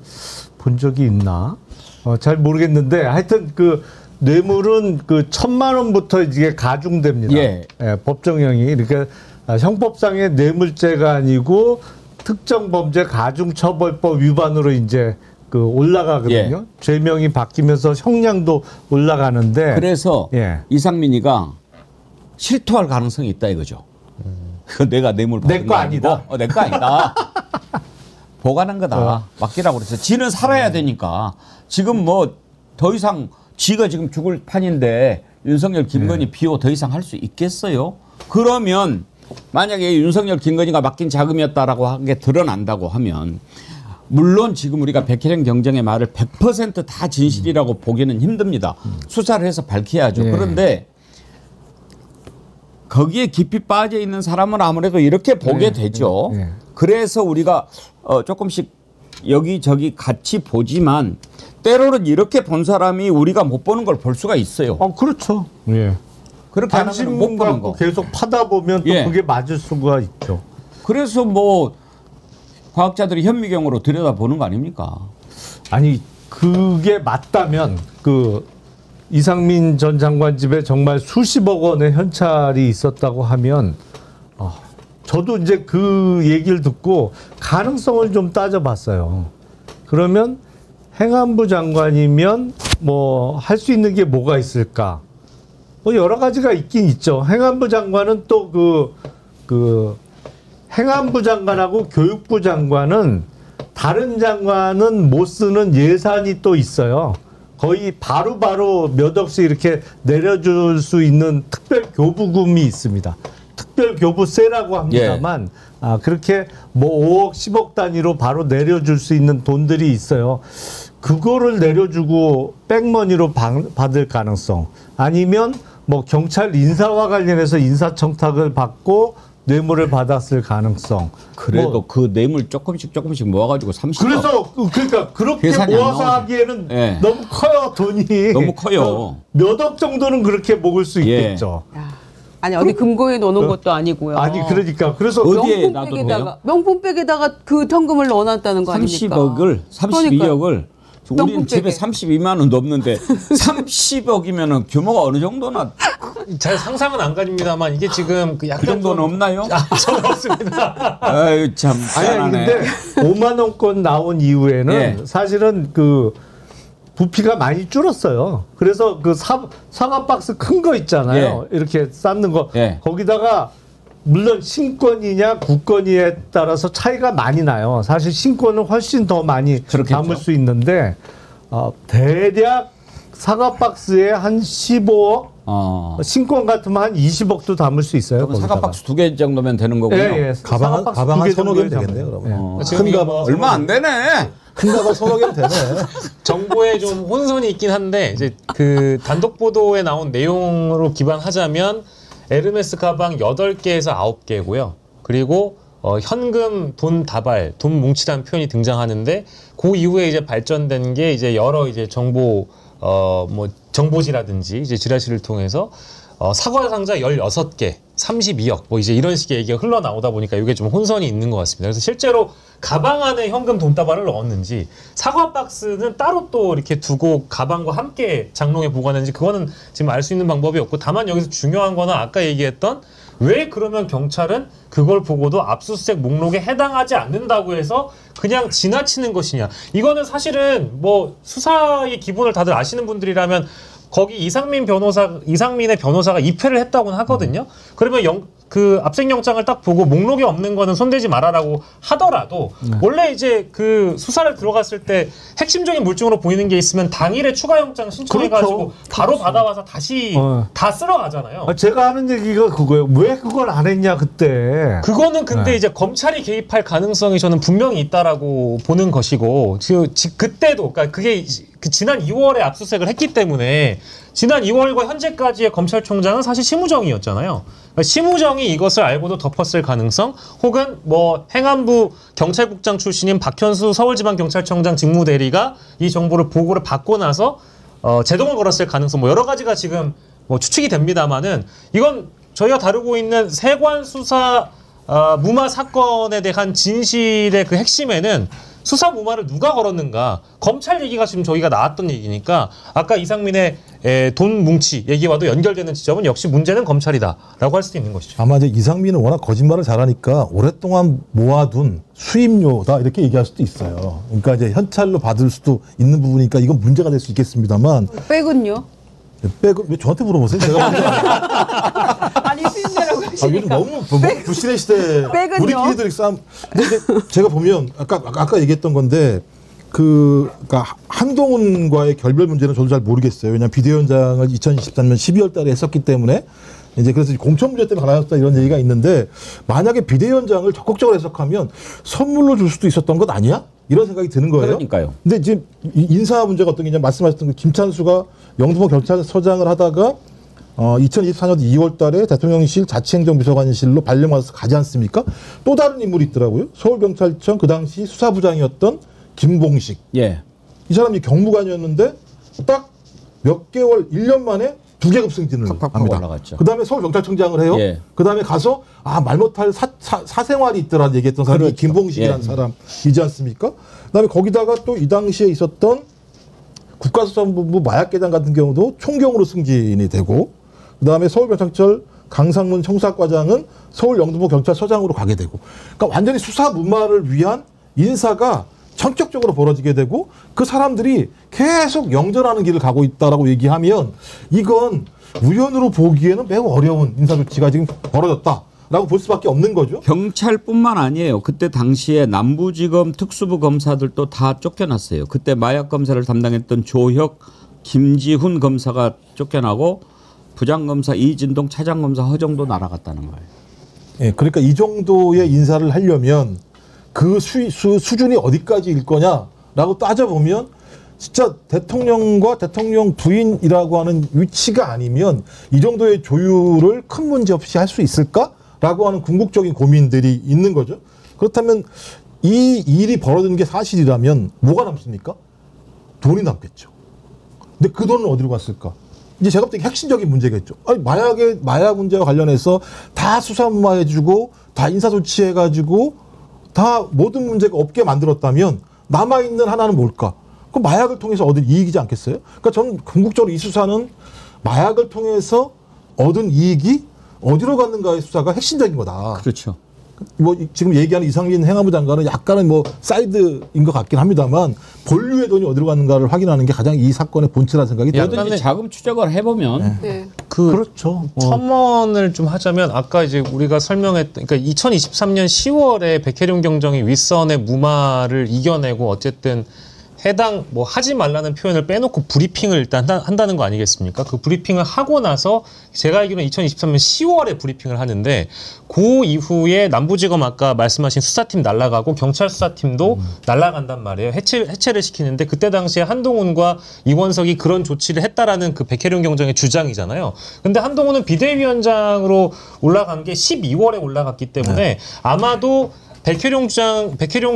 본 적이 있나? 잘 모르겠는데 하여튼 그 뇌물은 그 1,000만 원부터 이게 가중됩니다. 예. 법정형이. 그러니까 형법상의 뇌물죄가 아니고 특정 범죄 가중처벌법 위반으로 이제 그 올라가거든요. 예. 죄명이 바뀌면서 형량도 올라가는데. 그래서 예. 이상민이가 실토할 가능성이 있다 이거죠. 내가 뇌물 받은 내 거 아니다. 내 거 아니다. 보관한 거다. 맡기라고 그랬어. 지는 살아야 되니까. 지금 뭐 더 이상 지가 지금 죽을 판인데 윤석열, 김건희 비호 더 이상 할 수 있겠어요? 그러면 만약에 윤석열, 김건희가 맡긴 자금이었다라고 한 게 드러난다고 하면, 물론 지금 우리가 백혜련 경정의 말을 100% 다 진실이라고 보기는 힘듭니다. 수사를 해서 밝혀야죠. 예. 그런데 거기에 깊이 빠져 있는 사람은 아무래도 이렇게 보게 되죠. 예. 그래서 우리가 조금씩 여기저기 같이 보지만 때로는 이렇게 본 사람이 우리가 못 보는 걸 볼 수가 있어요. 그렇죠. 예. 그렇게 안 하면 못 관심 보는 갖고 거. 계속 파다 보면 또 예. 그게 맞을 수가 있죠. 그래서 뭐 과학자들이 현미경으로 들여다보는 거 아닙니까? 아니 그게 맞다면 그 이상민 전 장관 집에 정말 수십억 원의 현찰이 있었다고 하면 저도 이제 그 얘기를 듣고 가능성을 좀 따져봤어요. 그러면 행안부 장관이면 뭐 할 수 있는 게 뭐가 있을까? 뭐 여러 가지가 있긴 있죠. 행안부 장관은 또 그 행안부 장관하고 교육부 장관은 다른 장관은 못 쓰는 예산이 또 있어요. 거의 바로바로 몇 억씩 이렇게 내려줄 수 있는 특별 교부금이 있습니다. 특별 교부세라고 합니다만 그렇게 뭐 5억, 10억 단위로 바로 내려줄 수 있는 돈들이 있어요. 그거를 내려주고 백머니로 받을 가능성, 아니면 뭐 경찰 인사와 관련해서 인사청탁을 받고 뇌물을 받았을 가능성. 그래도 뭐 그 뇌물 조금씩 모아가지고 30억. 그래서 그러니까 그렇게 계산이 안 모아서 나오죠. 하기에는 예. 너무 커요, 돈이. 너무 커요. 몇 억 정도는 그렇게 먹을 수 예. 있겠죠. 야, 아니 어디 금고에 넣어놓은 것도 아니고요. 아니 그러니까 그래서 어디에 놔둬도 명품백에다가 명품백에다가 그 현금을 넣어놨다는 거 아닙니까? 30억을 32억을 우리는 명품백에. 집에 32만 원도 없는데 30억이면은 규모가 어느 정도나 잘 상상은 안 가집니다만 이게 지금 그 그 약간 정도는 좀 없나요? 저는 없습니다. 아유 참 아니 희한하네. 근데 5만 원권 나온 이후에는 예. 사실은 그 부피가 많이 줄었어요. 그래서 그 사과 박스 큰 거 있잖아요. 이렇게 쌓는 거. 예. 거기다가 물론 신권이냐 국권이에 따라서 차이가 많이 나요. 사실 신권은 훨씬 더 많이 그렇겠죠. 담을 수 있는데 대략 사과 박스에 한 15억, 신권 같으면 한 20억도 담을 수 있어요. 그럼 사과 박스 2개 정도면 되는 거군요. 예. 가방 사과 박스 한 두개 서너 개면 정도에 되겠네요. 담아요. 그러면 예. 지금 큰 이거 가방 얼마 안 되네. 큰 가방 서너 개면 되네. 정보에 좀 혼선이 있긴 한데 이제 그 단독 보도에 나온 내용으로 기반하자면 에르메스 가방 8개에서 9개고요. 그리고 현금 돈 다발, 돈 뭉치라는 표현이 등장하는데 그 이후에 이제 발전된 게 이제 여러 이제 정보 뭐 정보지라든지 이제 지라시를 통해서 사과 상자 16개, 32억 뭐 이제 이런 식의 얘기가 흘러나오다 보니까 이게 좀 혼선이 있는 것 같습니다. 그래서 실제로 가방 안에 현금 돈다발을 넣었는지 사과 박스는 따로 또 이렇게 두고 가방과 함께 장롱에 보관했는지 그거는 지금 알 수 있는 방법이 없고 다만 여기서 중요한 거는 아까 얘기했던 왜 그러면 경찰은 그걸 보고도 압수수색 목록에 해당하지 않는다고 해서 그냥 지나치는 것이냐. 이거는 사실은 뭐 수사의 기본을 다들 아시는 분들이라면 거기 이상민의 변호사가 입회를 했다고는 하거든요. 그러면 그 압색영장을 딱 보고 목록에 없는 거는 손대지 말아라고 하더라도 원래 이제 그 수사를 들어갔을 때 핵심적인 물증으로 보이는 게 있으면 당일에 추가영장 신청해가지고 그렇죠. 바로 받아와서 다시 다 쓸어 가잖아요. 제가 하는 얘기가 그거예요. 왜 그걸 안 했냐 그때. 그거는 근데 이제 검찰이 개입할 가능성이 저는 분명히 있다라고 보는 것이고 그때도 그러니까 그게 그 지난 2월에 압수수색을 했기 때문에 지난 2월과 현재까지의 검찰총장은 사실 심우정이었잖아요. 그러니까 심우정이 이것을 알고도 덮었을 가능성 혹은 뭐 행안부 경찰국장 출신인 박현수 서울지방경찰청장 직무대리가 이 정보를 보고를 받고 나서 제동을 걸었을 가능성 뭐 여러 가지가 지금 뭐 추측이 됩니다만은 이건 저희가 다루고 있는 세관 수사 무마 사건에 대한 진실의 그 핵심에는 수사 무마를 누가 걸었는가 검찰 얘기가 지금 저희가 나왔던 얘기니까 아까 이상민의 돈 뭉치 얘기와도 연결되는 지점은 역시 문제는 검찰이다라고 할 수도 있는 것이죠. 아마 이제 이상민은 워낙 거짓말을 잘하니까 오랫동안 모아둔 수입료다 이렇게 얘기할 수도 있어요. 그러니까 이제 현찰로 받을 수도 있는 부분이니까 이건 문제가 될 수 있겠습니다만 백은요? 백은 왜 저한테 물어보세요? 제가 먼저 아니 수입내라고 요즘 하시니까. 너무 불신의 시대 백은요? 우리끼리들 싸움. 근데 이제 제가 보면 아까 얘기했던 건데 그러니까 한동훈과의 결별 문제는 저도 잘 모르겠어요. 왜냐하면 비대위원장을 2023년 12월달에 했었기 때문에 이제 그래서 공천 문제 때문에 갈라졌다 이런 얘기가 있는데 만약에 비대위원장을 적극적으로 해석하면 선물로 줄 수도 있었던 것 아니야? 이런 생각이 드는 거예요. 그러니까요. 근데 지금 인사 문제가 어떤 게냐 말씀하셨던 그 김찬수가 영등포 경찰서장을 하다가 2024년 2월 달에 대통령실 자치행정비서관실로 발령받아서 가지 않습니까? 또 다른 인물이 있더라고요. 서울경찰청 그 당시 수사부장이었던 김봉식. 예. 이 사람이 경무관이었는데 딱 몇 개월, 1년 만에 2계급 승진을 팍팍팍 합니다. 올라갔죠. 그 다음에 서울경찰청장을 해요. 예. 그 다음에 가서 말 못할 사생활이 있더라 얘기했던 사람이 그렇죠. 김봉식이라는 예. 사람이지 않습니까? 그 다음에 거기다가 또 이 당시에 있었던 국가수사본부 마약계장 같은 경우도 총경으로 승진이 되고 그 다음에 서울경찰청 강상문 청사과장은 서울 영등포 경찰서장으로 가게 되고 그러니까 완전히 수사 무마를 위한 인사가 전격적으로 벌어지게 되고 그 사람들이 계속 영전하는 길을 가고 있다라고 얘기하면 이건 우연으로 보기에는 매우 어려운 인사 조치가 지금 벌어졌다라고 볼 수밖에 없는 거죠. 경찰뿐만 아니에요. 그때 당시에 남부지검 특수부 검사들도 다 쫓겨났어요. 그때 마약 검사를 담당했던 조혁 김지훈 검사가 쫓겨나고 부장검사 이진동, 차장검사 허정도 날아갔다는 거예요. 예, 그러니까 이 정도의 인사를 하려면 그 수준이 어디까지일 거냐라고 따져보면 진짜 대통령과 대통령 부인이라고 하는 위치가 아니면 이 정도의 조율을 큰 문제 없이 할 수 있을까라고 하는 궁극적인 고민들이 있는 거죠. 그렇다면 이 일이 벌어진 게 사실이라면 뭐가 남습니까? 돈이 남겠죠. 근데 그 돈은 어디로 갔을까? 이제 제가 볼 때 핵심적인 문제겠죠. 아니, 마약 문제와 관련해서 다 수사무마해주고 다 인사조치해가지고 다 모든 문제가 없게 만들었다면 남아있는 하나는 뭘까? 그 마약을 통해서 얻은 이익이지 않겠어요? 그러니까 저는 궁극적으로 이 수사는 마약을 통해서 얻은 이익이 어디로 갔는가의 수사가 핵심적인 거다. 그렇죠. 뭐 지금 얘기하는 이상민 행안부 장관은 약간은 뭐 사이드인 것 같긴 합니다만 본류의 돈이 어디로 갔는가를 확인하는 게 가장 이 사건의 본질이라는 생각이 들어요. 뭐든지 자금 추적을 해보면 네. 그렇죠. 첨언을 좀 하자면 아까 이제 우리가 설명했던 그러니까 2023년 10월에 백혜룡 경정이 윗선의 무마를 이겨내고 어쨌든 해당 뭐 하지 말라는 표현을 빼놓고 브리핑을 일단 한다는 거 아니겠습니까? 그 브리핑을 하고 나서 제가 알기로는 2023년 10월에 브리핑을 하는데 그 이후에 남부지검 아까 말씀하신 수사팀 날아가고 경찰 수사팀도 날아간단 말이에요. 해체를 시키는데 그때 당시에 한동훈과 이원석이 그런 조치를 했다라는 그 백혜룡 경정의 주장이잖아요. 근데 한동훈은 비대위원장으로 올라간 게 12월에 올라갔기 때문에 아마도 백혜룡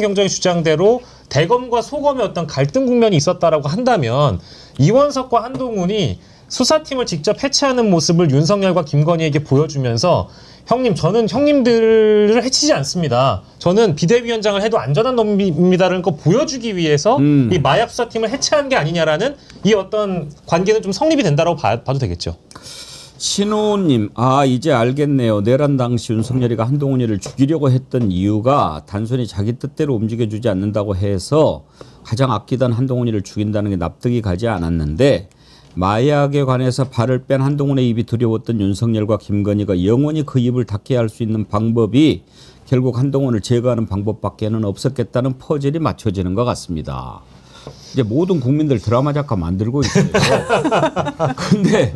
경정의 주장대로 대검과 소검의 어떤 갈등 국면이 있었다라고 한다면 이원석과 한동훈이 수사팀을 직접 해체하는 모습을 윤석열과 김건희에게 보여주면서 형님 저는 형님들을 해치지 않습니다. 저는 비대위원장을 해도 안전한 놈입니다라는 거 보여주기 위해서 이 마약 수사팀을 해체한 게 아니냐라는 이 어떤 관계는 좀 성립이 된다고 봐도 되겠죠. 신우님, 이제 알겠네요. 내란 당시 윤석열이가 한동훈이를 죽이려고 했던 이유가 단순히 자기 뜻대로 움직여주지 않는다고 해서 가장 아끼던 한동훈이를 죽인다는 게 납득이 가지 않았는데 마약에 관해서 발을 뺀 한동훈의 입이 두려웠던 윤석열과 김건희가 영원히 그 입을 닫게 할 수 있는 방법이 결국 한동훈을 제거하는 방법밖에는 없었겠다는 퍼즐이 맞춰지는 것 같습니다. 이제 모든 국민들 드라마 작가 만들고 있어요. 근데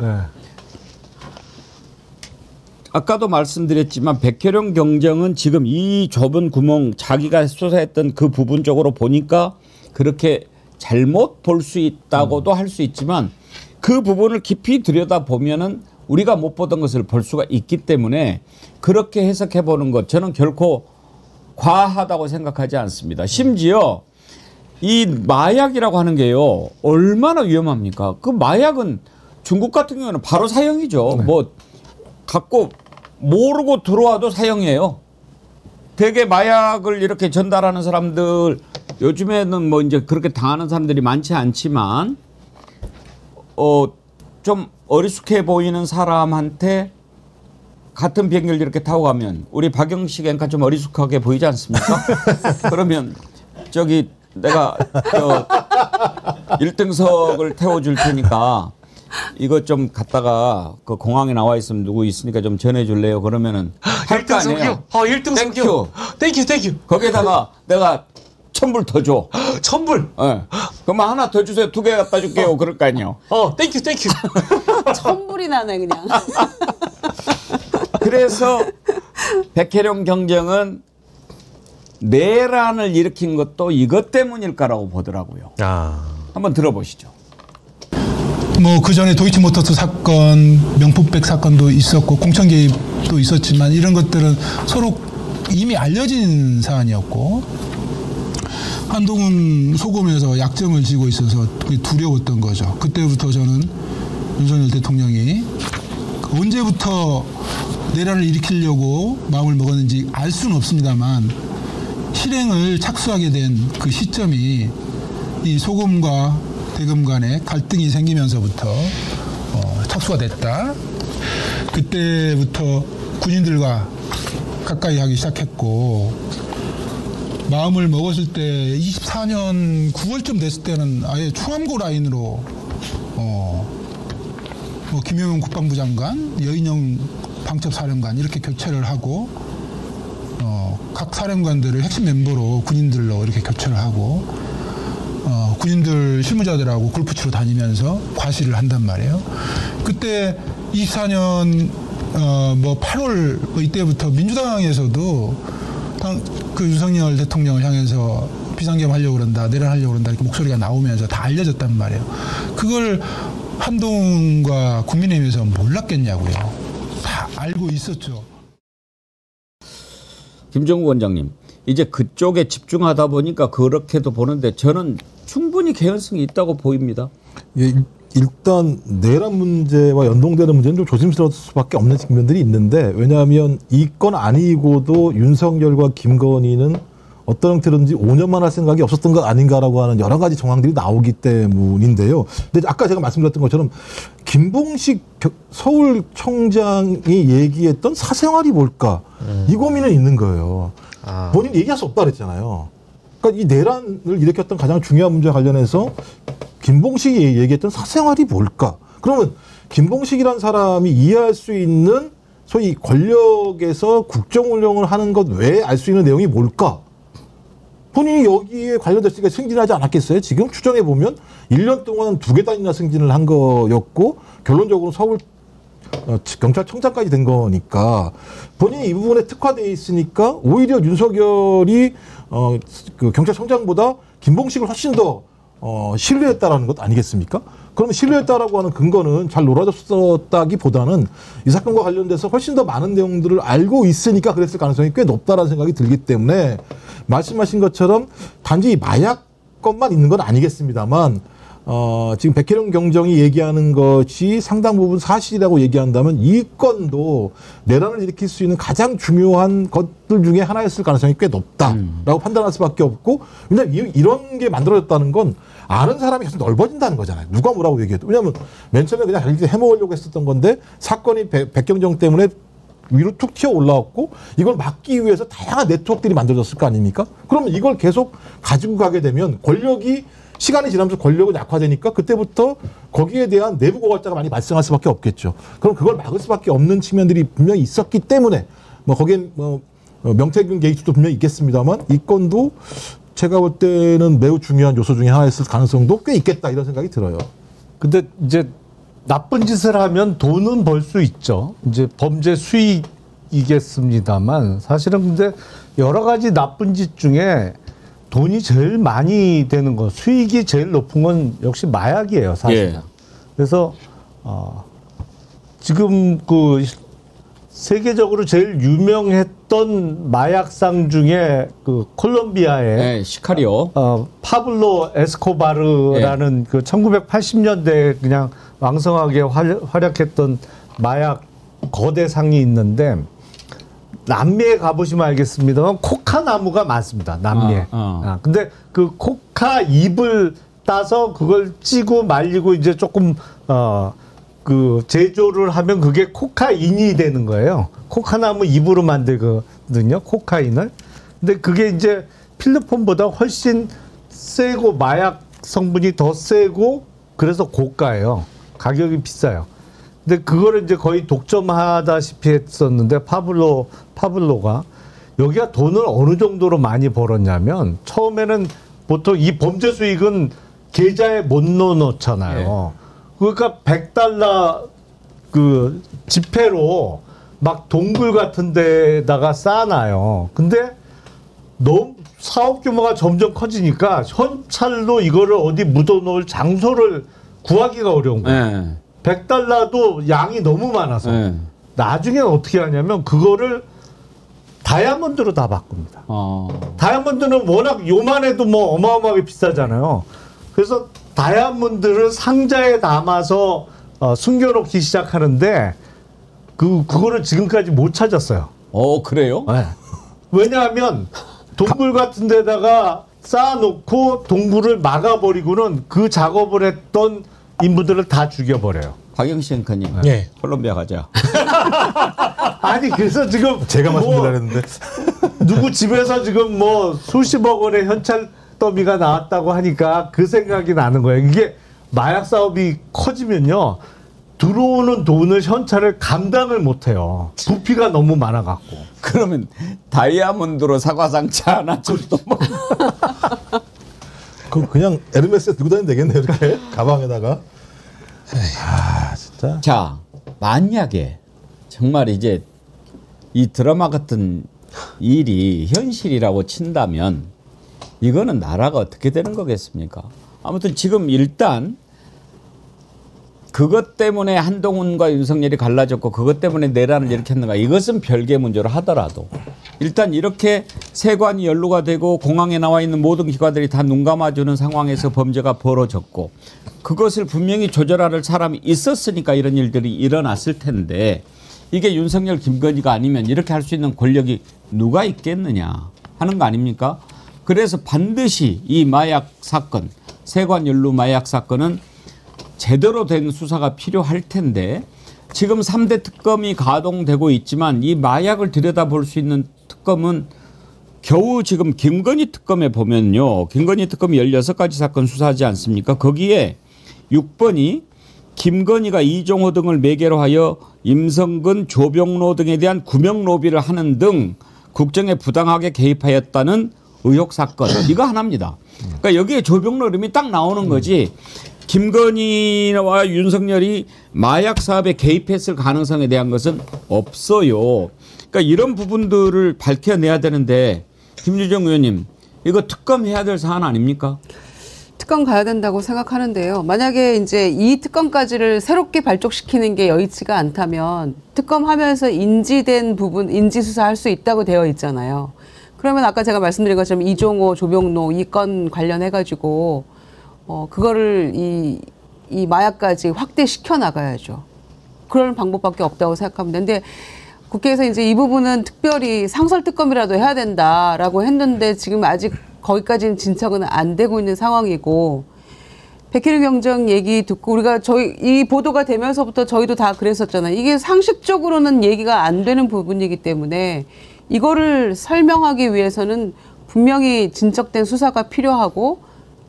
아까도 말씀드렸지만 백혜룡 경정은 지금 이 좁은 구멍 자기가 수사했던 그 부분 쪽으로 보니까 그렇게 잘못 볼 수 있다고도 할 수 있지만 그 부분을 깊이 들여다보면은 우리가 못 보던 것을 볼 수가 있기 때문에 그렇게 해석해 보는 것 저는 결코 과하다고 생각하지 않습니다. 심지어 이 마약이라고 하는 게요 얼마나 위험합니까? 그 마약은 중국 같은 경우는 바로 사형이죠. 뭐 갖고 모르고 들어와도 사형이에요. 되게 마약을 이렇게 전달하는 사람들 요즘에는 뭐 이제 그렇게 당하는 사람들이 많지 않지만 좀 어리숙해 보이는 사람한테 같은 비행기를 이렇게 타고 가면 우리 박영식 앵커 좀 어리숙하게 보이지 않습니까? 그러면 저기 내가 1등석을 태워줄 테니까 이것 좀 갖다가 그 공항에 나와 있으면 누구 있으니까 좀 전해줄래요? 그러면은 할 거 아니에요. 1등석이요. 땡큐. 거기에다가 내가 1,000불 더 줘. 1,000불. 네. 그러면 하나 더 주세요. 2개 갖다 줄게요. 그럴 거 아니에요. 땡큐. 1,000불이 나네 그냥. 그래서 백혜룡 경정은 내란을 일으킨 것도 이것 때문일까라고 보더라고요. 한번 들어보시죠. 뭐 그 전에 도이치모터스 사건, 명품백 사건도 있었고 공천 개입도 있었지만 이런 것들은 서로 이미 알려진 사안이었고 한동훈 소검에서 약점을 쥐고 있어서 두려웠던 거죠. 그때부터 저는 윤석열 대통령이 언제부터 내란을 일으키려고 마음을 먹었는지 알 수는 없습니다만 실행을 착수하게 된 그 시점이 이 소검과 대검 간에 갈등이 생기면서부터 착수가 됐다. 그때부터 군인들과 가까이 하기 시작했고 마음을 먹었을 때 24년 9월쯤 됐을 때는 아예 충암고 라인으로 뭐 김용현 국방부 장관, 여인영 방첩사령관 이렇게 교체를 하고 각 사령관들을 핵심 멤버로 군인들로 이렇게 교체를 하고 군인들 실무자들하고 골프 치러 다니면서 과시를 한단 말이에요. 그때 24년 뭐 8월 뭐 이때부터 민주당에서도 그 윤석열 대통령을 향해서 비상계엄하려고 그런다, 내란하려고 그런다 이렇게 목소리가 나오면서 다 알려졌단 말이에요. 그걸 한동훈과 국민의힘에서 몰랐겠냐고요. 다 알고 있었죠. 김정욱 원장님, 이제 그쪽에 집중하다 보니까 그렇게도 보는데 저는 충분히 개연성이 있다고 보입니다. 예, 일단 내란 문제와 연동되는 문제는 좀 조심스러울 수밖에 없는 측면들이 있는데, 왜냐하면 이 건 아니고도 윤석열과 김건희는 어떤 형태로든지 5년만 할 생각이 없었던 것 아닌가라고 하는 여러 가지 정황들이 나오기 때문인데요. 근데 아까 제가 말씀드렸던 것처럼 김봉식 서울청장이 얘기했던 사생활이 뭘까? 이 고민은 있는 거예요. 본인이 얘기할 수 없다 그랬잖아요. 그러니까 이 내란을 일으켰던 가장 중요한 문제와 관련해서 김봉식이 얘기했던 사생활이 뭘까? 그러면 김봉식이라는 사람이 이해할 수 있는 소위 권력에서 국정운영을 하는 것 외에 알 수 있는 내용이 뭘까? 본인이 여기에 관련됐으니까 승진하지 않았겠어요? 지금 추정해보면 1년 동안 2계단이나 승진을 한 거였고 결론적으로 서울 경찰청장까지 된 거니까 본인이 이 부분에 특화되어 있으니까 오히려 윤석열이 그 경찰청장보다 김봉식을 훨씬 더 신뢰했다라는 것 아니겠습니까? 그러면 신뢰했다라고 하는 근거는 잘 놀아줬었다기보다는 이 사건과 관련돼서 훨씬 더 많은 내용들을 알고 있으니까 그랬을 가능성이 꽤 높다라는 생각이 들기 때문에 말씀하신 것처럼 단지 마약 건만 있는 건 아니겠습니다만 지금 백혜령 경정이 얘기하는 것이 상당 부분 사실이라고 얘기한다면 이 건도 내란을 일으킬 수 있는 가장 중요한 것들 중에 하나였을 가능성이 꽤 높다라고 판단할 수밖에 없고, 왜냐하면 이런 게 만들어졌다는 건 아는 사람이 계속 넓어진다는 거잖아요. 누가 뭐라고 얘기해도. 왜냐하면 맨 처음에 그냥 자기들 해먹으려고 했었던 건데 사건이 백경정 때문에 위로 툭 튀어 올라왔고 이걸 막기 위해서 다양한 네트워크들이 만들어졌을 거 아닙니까? 그러면 이걸 계속 가지고 가게 되면 권력이 시간이 지나면서 권력은 약화되니까 그때부터 거기에 대한 내부 고갈자가 많이 발생할 수밖에 없겠죠. 그럼 그걸 막을 수밖에 없는 측면들이 분명히 있었기 때문에 뭐 거기엔 뭐 명태균 게이트도 분명히 있겠습니다만 이 건도 제가 볼 때는 매우 중요한 요소 중에 하나였을 가능성도 꽤 있겠다 이런 생각이 들어요. 근데 이제 나쁜 짓을 하면 돈은 벌 수 있죠. 이제 범죄 수익이겠습니다만 사실은 근데 여러 가지 나쁜 짓 중에 돈이 제일 많이 되는 거, 수익이 제일 높은 건 역시 마약이에요, 사실. 예. 그래서 지금 그 세계적으로 제일 유명했던 마약상 중에 그 콜롬비아의 네, 시카리오. 파블로 에스코바르라는 그 1980년대에 그냥 왕성하게 활약했던 마약 거대 상이 있는데 남미에 가보시면 알겠습니다만 코카 나무가 많습니다. 남미에. 근데 그 코카 잎을 따서 그걸 찌고 말리고 이제 조금 그 제조를 하면 그게 코카인이 되는 거예요. 코카나무 잎으로 만들거든요. 코카인을. 근데 그게 이제 필로폰보다 훨씬 세고 마약 성분이 더 세고 그래서 고가예요. 가격이 비싸요. 근데 그거를 이제 거의 독점하다시피 했었는데 파블로가 여기가 돈을 어느 정도로 많이 벌었냐면 처음에는 보통 이 범죄 수익은 계좌에 못 넣어놓잖아요. 그러니까 $100 그 지폐로 막 동굴 같은 데다가 쌓아놔요. 근데 너무 사업 규모가 점점 커지니까 현찰로 이거를 어디 묻어놓을 장소를 구하기가 어려운 거예요. $100도 양이 너무 많아서 나중에는 어떻게 하냐면 그거를 다이아몬드로 다 바꿉니다. 다이아몬드는 워낙 요만해도 뭐 어마어마하게 비싸잖아요. 그래서 다이아몬드를 상자에 담아서 숨겨놓기 시작하는데 그거를 지금까지 못 찾았어요. 그래요? 네. 왜냐하면 동굴 같은 데다가 쌓아놓고 동굴을 막아버리고는 그 작업을 했던 인물들을 다 죽여버려요. 박영식 앵커님, 네. 콜롬비아 가자. 아니 그래서 지금 제가 말씀드려야 했는데 누구 집에서 지금 뭐 수십억 원의 현찰 더미가 나왔다고 하니까 그 생각이 나는 거예요. 이게 마약 사업이 커지면요 들어오는 돈을 현찰을 감당을 못해요. 부피가 너무 많아갖고. 그러면 다이아몬드로 사과상자 하나 좀 또 그냥 에르메스에 들고 다니면 되겠네요. 이렇게 가방에다가. 진짜. 자, 만약에 정말 이제 이 드라마 같은 일이 현실이라고 친다면 이거는 나라가 어떻게 되는 거겠습니까? 아무튼 지금 일단 그것 때문에 한동훈과 윤석열이 갈라졌고 그것 때문에 내란을 일으켰는가 이것은 별개 문제로 하더라도 일단 이렇게 세관이 연루가 되고 공항에 나와 있는 모든 기관들이 다 눈 감아주는 상황에서 범죄가 벌어졌고 그것을 분명히 조절할 사람이 있었으니까 이런 일들이 일어났을 텐데 이게 윤석열 김건희가 아니면 이렇게 할 수 있는 권력이 누가 있겠느냐 하는 거 아닙니까? 그래서 반드시 이 마약 사건 세관 연루 마약 사건은 제대로 된 수사가 필요할 텐데 지금 3대 특검이 가동되고 있지만 이 마약을 들여다볼 수 있는 특검은 겨우 지금 김건희 특검에 보면요. 김건희 특검이 16가지 사건 수사하지 않습니까? 거기에 6번이 김건희가 이종호 등을 매개로 하여 임성근, 조병로 등에 대한 구명 로비를 하는 등 국정에 부당하게 개입하였다는 의혹 사건. 이거 하나입니다. 그러니까 여기에 조병로 이름이 딱 나오는 거지. 김건희와 윤석열이 마약 사업에 개입했을 가능성에 대한 것은 없어요. 그러니까 이런 부분들을 밝혀내야 되는데 김유정 의원님 이거 특검해야 될 사안 아닙니까? 특검 가야 된다고 생각하는데요. 만약에 이제 이 특검까지를 새롭게 발족시키는 게 여의치가 않다면 특검하면서 인지된 부분 인지 수사할 수 있다고 되어 있잖아요. 그러면 아까 제가 말씀드린 것처럼 이종호, 조병로 이 건 관련해 가지고 그거를 이 마약까지 확대시켜 나가야죠. 그런 방법밖에 없다고 생각합니다. 근데 국회에서 이제 이 부분은 특별히 상설특검이라도 해야 된다라고 했는데 지금 아직 거기까지는 진척은 안 되고 있는 상황이고 백혜련 경정 얘기 듣고 우리가 이 보도가 되면서부터 저희도 다 그랬었잖아요. 이게 상식적으로는 얘기가 안 되는 부분이기 때문에 이거를 설명하기 위해서는 분명히 진척된 수사가 필요하고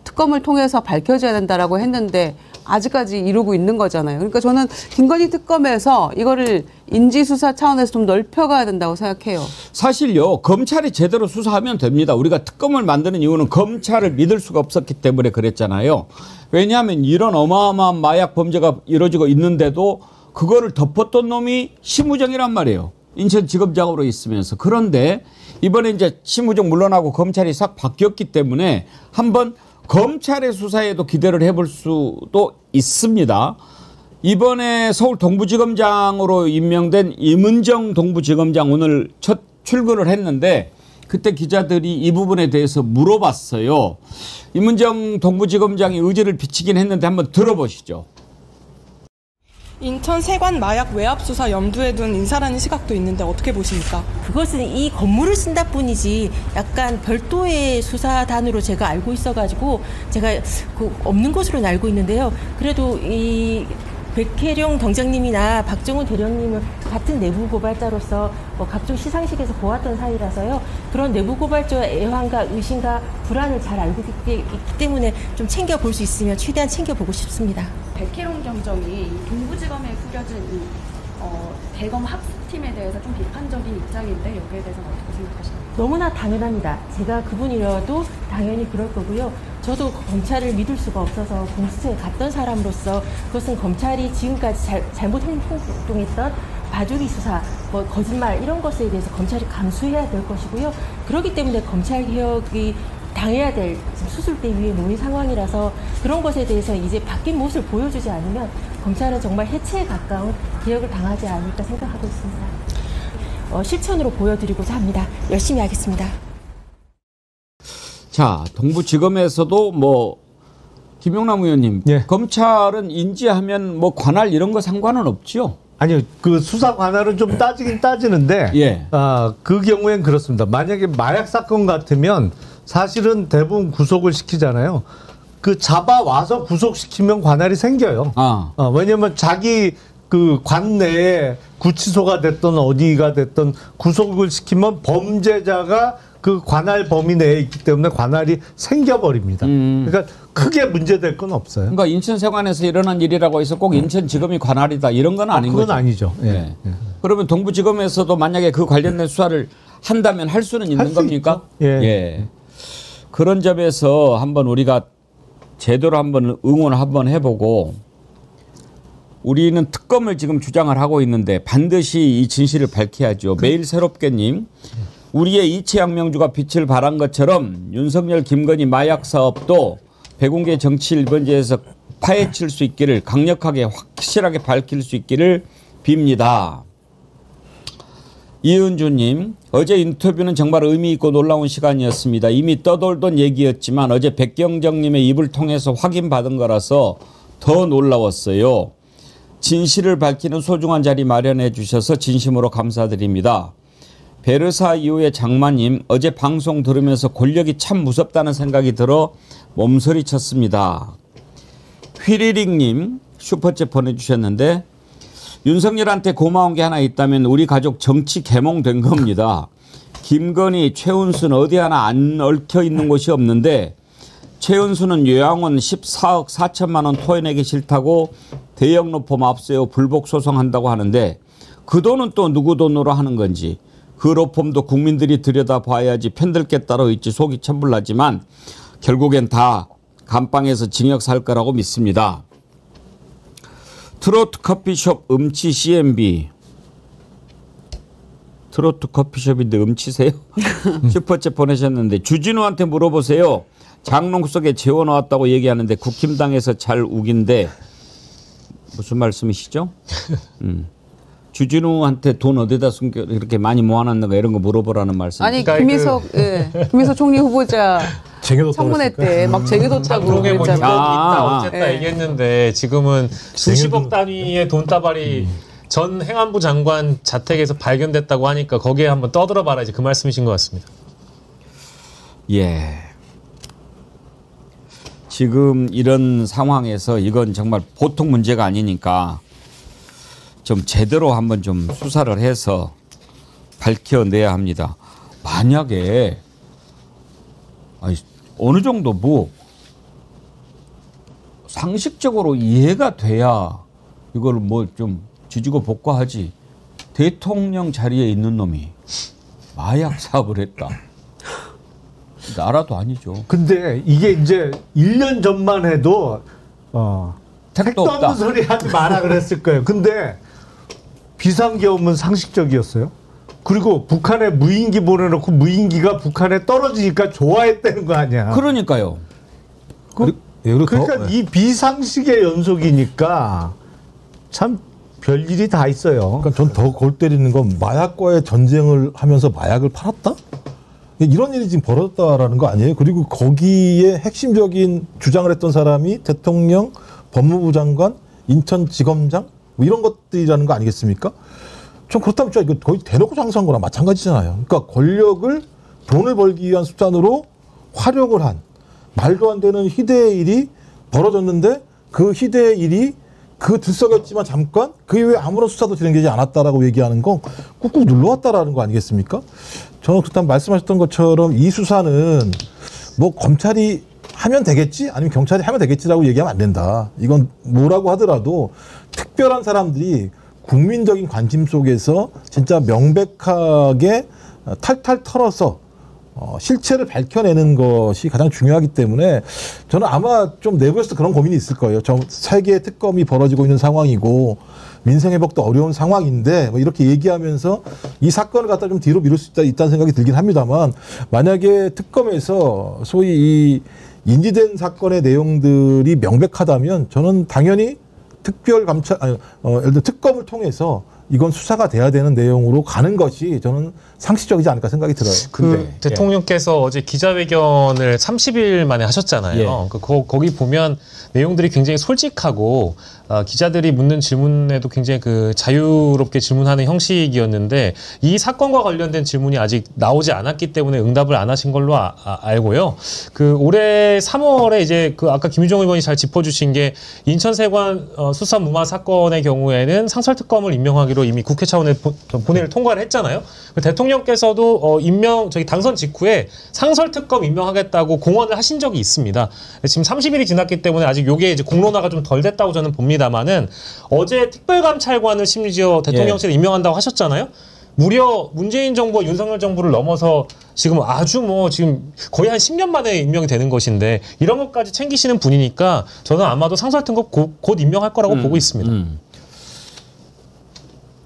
특검을 통해서 밝혀져야 된다라고 했는데 아직까지 이루고 있는 거잖아요. 그러니까 저는 김건희 특검에서 이거를 인지수사 차원에서 좀 넓혀가야 된다고 생각해요. 사실요. 검찰이 제대로 수사하면 됩니다. 우리가 특검을 만드는 이유는 검찰을 믿을 수가 없었기 때문에 그랬잖아요. 왜냐하면 이런 어마어마한 마약 범죄가 이루어지고 있는데도 그거를 덮었던 놈이 심우정이란 말이에요. 인천지검장으로 있으면서. 그런데 이번에 이제 심우정 물러나고 검찰이 싹 바뀌었기 때문에 한번 검찰의 수사에도 기대를 해볼 수도 있습니다. 이번에 서울 동부지검장으로 임명된 임은정 동부지검장 오늘 첫 출근을 했는데 그때 기자들이 이 부분에 대해서 물어봤어요. 임은정 동부지검장이 의지를 비치긴 했는데 한번 들어보시죠. 인천 세관 마약 외압 수사 염두에 둔 인사라는 시각도 있는데 어떻게 보십니까? 그것은 이 건물을 쓴다 뿐이지 약간 별도의 수사단으로 제가 알고 있어가지고 제가 없는 것으로는 알고 있는데요. 그래도 이 백혜령 경장님이나 박정훈 대령님은 같은 내부 고발자로서 각종 시상식에서 보았던 사이라서요. 그런 내부 고발자의 애환과 의심과 불안을 잘 알고 있기 때문에 좀 챙겨볼 수 있으면 최대한 챙겨보고 싶습니다. 백혜령 경정이 동부지검에 꾸려진 대검 합숙팀에 대해서 좀 비판적인 입장인데 여기에 대해서는 어떻게 생각하시나요? 너무나 당연합니다. 제가 그분이라도 당연히 그럴 거고요. 저도 검찰을 믿을 수가 없어서 공수처에 갔던 사람으로서 그것은 검찰이 지금까지 잘못 행동했던 봐주기 수사, 거짓말 이런 것에 대해서 검찰이 감수해야 될 것이고요. 그렇기 때문에 검찰개혁이 당해야 될 수술대 위에 놓인 상황이라서 그런 것에 대해서 이제 바뀐 모습을 보여주지 않으면 검찰은 정말 해체에 가까운 개혁을 당하지 않을까 생각하고 있습니다. 실천으로 보여드리고자 합니다. 열심히 하겠습니다. 자, 동부지검에서도 김용남 의원님, 예. 검찰은 인지하면 관할 이런 거 상관은 없지요? 아니요, 그 수사 관할은 좀 따지긴 따지는데, 예. 그 경우엔 그렇습니다. 만약에 마약 사건 같으면 사실은 대부분 구속을 시키잖아요. 그 잡아와서 구속시키면 관할이 생겨요. 왜냐면 자기 그 관내에 구치소가 됐든 어디가 됐든 구속을 시키면 범죄자가 그 관할 범위 내에 있기 때문에 관할이 생겨버립니다. 그러니까 크게 문제될 건 없어요. 그러니까 인천세관에서 일어난 일이라고 해서 꼭 인천지검이 관할이다 이런 건 아닌 거죠? 그건 아니죠. 예. 네. 그러면 동부지검에서도 만약에 그 관련된 수사를 한다면 할 수는 있는 겁니까? 예. 예. 그런 점에서 한번 우리가 제대로 한번 응원 한번 해보고 우리는 특검을 지금 주장을 하고 있는데 반드시 이 진실을 밝혀야죠. 매일 새롭게님, 우리의 이채양 명주가 빛을 발한 것처럼 윤석열 김건희 마약 사업도 백운계 정치 1번지에서 파헤칠 수 있기를, 강력하게 확실하게 밝힐 수 있기를 빕니다. 이은주님, 어제 인터뷰는 정말 의미 있고 놀라운 시간이었습니다. 이미 떠돌던 얘기였지만 어제 백경정님의 입을 통해서 확인받은 거라서 더 놀라웠어요. 진실을 밝히는 소중한 자리 마련해 주셔서 진심으로 감사드립니다. 베르사 이후의 장마님, 어제 방송 들으면서 권력이 참 무섭다는 생각이 들어 몸서리쳤습니다. 휘리릭님 슈퍼챗 보내주셨는데, 윤석열한테 고마운 게 하나 있다면 우리 가족 정치 개몽된 겁니다. 김건희, 최은수는 어디 하나 안 얽혀 있는 곳이 없는데 최은수는 요양원 14억 4천만 원 토해내기 싫다고 대형 로펌 압수해오 불복 소송한다고 하는데 그 돈은 또 누구 돈으로 하는 건지, 그 로펌도 국민들이 들여다봐야지 편들 게 따로 있지 속이 천불나지만 결국엔 다 감방에서 징역 살 거라고 믿습니다. 트로트 커피숍 음치 CMB. 트로트 커피숍인데 음치세요? 슈퍼챗 보내셨는데, 주진우한테 물어보세요. 장롱 속에 재워놓았다고 얘기하는데 국힘당에서 잘 우긴데 무슨 말씀이시죠? 주진우한테 돈 어디다 숨겨 이렇게 많이 모아놨는가 이런 거 물어보라는 말씀. 아니 김희석 김희석 총리 후보자 청문회 때 막 쟁여뒀다고 장롱에 뭐 6억 그랬잖아요. 있다 어쨌다 얘기했는데 지금은 수십억 단위의 돈다발이 전 행안부 장관 자택에서 발견됐다고 하니까 거기에 한번 떠들어봐라, 이제 그 말씀이신 것 같습니다. 예. 지금 이런 상황에서 이건 정말 보통 문제가 아니니까 좀 제대로 한번 좀 수사를 해서 밝혀내야 합니다. 만약에 어느 정도 뭐 상식적으로 이해가 돼야 이걸 뭐 좀 지지고 볶아하지, 대통령 자리에 있는 놈이 마약 사업을 했다. 나라도 아니죠. 근데 이게 이제 1년 전만 해도 택도 없는 소리 하지 마라 그랬을 거예요. 근데 비상계엄은 상식적이었어요. 그리고 북한에 무인기 보내놓고 무인기가 북한에 떨어지니까 좋아했다는 거 아니야. 그러니까요. 그러니까 이 비상식의 연속이니까 참 별일이 다 있어요. 그러니까 전 더 골 때리는 건 마약과의 전쟁을 하면서 마약을 팔았다? 이런 일이 지금 벌어졌다라는 거 아니에요? 그리고 거기에 핵심적인 주장을 했던 사람이 대통령, 법무부 장관, 인천지검장 뭐 이런 것들이라는 거 아니겠습니까? 전 그렇다면 이거 거의 대놓고 장사한 거랑 마찬가지잖아요. 그러니까 권력을 돈을 벌기 위한 수단으로 활용을 한 말도 안 되는 희대의 일이 벌어졌는데 그 희대의 일이 그 들썩였지만 잠깐 그 이후에 아무런 수사도 진행되지 않았다라고 얘기하는 건 꾹꾹 눌러왔다라는 거 아니겠습니까? 저는 그렇다면 말씀하셨던 것처럼 이 수사는 뭐 검찰이 하면 되겠지 아니면 경찰이 하면 되겠지라고 얘기하면 안 된다. 이건 뭐라고 하더라도 특별한 사람들이 국민적인 관심 속에서 진짜 명백하게 탈탈 털어서 실체를 밝혀내는 것이 가장 중요하기 때문에 저는 아마 좀 내부에서 그런 고민이 있을 거예요. 세계의 특검이 벌어지고 있는 상황이고 민생회복도 어려운 상황인데 뭐 이렇게 얘기하면서 이 사건을 갖다 좀 뒤로 미룰 수 있다는 생각이 들긴 합니다만, 만약에 특검에서 소위 이 인지된 사건의 내용들이 명백하다면 저는 당연히 예를 들어 특검을 통해서 이건 수사가 돼야 되는 내용으로 가는 것이 저는 상식적이지 않을까 생각이 들어요. 근데 대통령께서 어제 기자회견을 30일 만에 하셨잖아요. 거기 보면 내용들이 굉장히 솔직하고 기자들이 묻는 질문에도 굉장히 그 자유롭게 질문하는 형식이었는데 이 사건과 관련된 질문이 아직 나오지 않았기 때문에 응답을 안 하신 걸로 알고요. 그 올해 3월에 이제 그 아까 김유정 의원이 잘 짚어주신 게 인천세관 수사 무마 사건의 경우에는 상설특검을 임명하기로 이미 국회 차원의 본회의를 통과를 했잖아요. 대통령께서도 당선 직후에 상설특검 임명하겠다고 공언을 하신 적이 있습니다. 지금 30일이 지났기 때문에 아직 요게 이제 공론화가 좀 덜 됐다고 저는 봅니다만은 어제 특별감찰관을 심지어 대통령실에 임명한다고 하셨잖아요. 무려 문재인 정부와 윤석열 정부를 넘어서 지금 아주 뭐 지금 거의 한 10년 만에 임명이 되는 것인데 이런 것까지 챙기시는 분이니까 저는 아마도 상설특급 곧 임명할 거라고 보고 있습니다.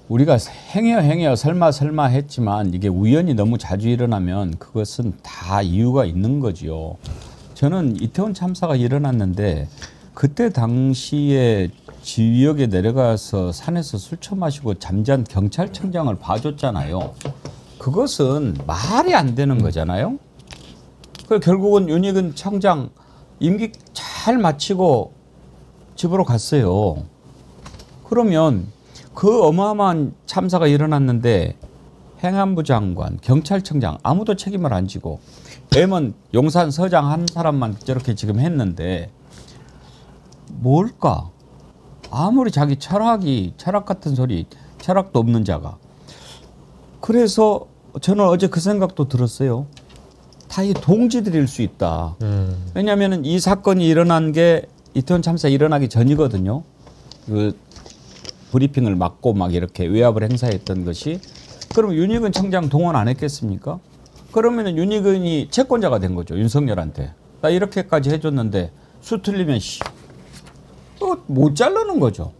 우리가 행여 설마 했지만 이게 우연히 너무 자주 일어나면 그것은 다 이유가 있는 거지요. 저는 이태원 참사가 일어났는데 그때 당시에 지역에 내려가서 산에서 술 처마시고 잠잔 경찰청장을 봐줬잖아요. 그것은 말이 안 되는 거잖아요. 그 결국은 윤희근 청장 임기 잘 마치고 집으로 갔어요. 그러면 그 어마어마한 참사가 일어났는데 행안부 장관, 경찰청장 아무도 책임을 안 지고 M은 용산 서장 한 사람만 저렇게 지금 했는데 뭘까? 아무리 자기 철학 같은 소리, 철학도 없는 자가. 그래서 저는 어제 그 생각도 들었어요. 다 이 동지들일 수 있다. 왜냐하면 이 사건이 일어난 게 이태원 참사 일어나기 전이거든요. 그 브리핑을 막고 막 이렇게 외압을 행사했던 것이. 그럼 윤희근 청장 동원 안 했겠습니까? 그러면 윤희근이 채권자가 된 거죠. 윤석열한테. 나 이렇게까지 해줬는데 수 틀리면 또 못 자르는 거죠.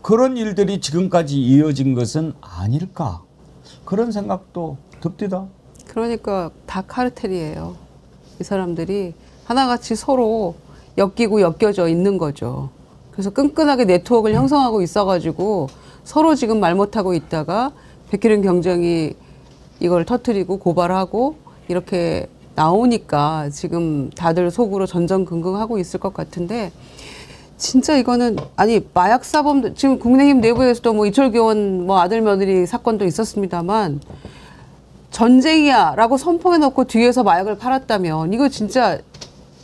그런 일들이 지금까지 이어진 것은 아닐까. 그런 생각도 듭디다. 그러니까 다 카르텔이에요. 이 사람들이 하나같이 서로 엮이고 엮여져 있는 거죠. 그래서 끈끈하게 네트워크를 형성하고 있어가지고 서로 지금 말 못하고 있다가 백혜련 경정이 이걸 터뜨리고 고발하고 이렇게 나오니까 지금 다들 속으로 전전긍긍하고 있을 것 같은데 진짜 이거는 아니 마약 사범 지금 국민의힘 내부에서도 뭐 이철규 의원 뭐 아들 며느리 사건도 있었습니다만 전쟁이야라고 선포해놓고 뒤에서 마약을 팔았다면 이거 진짜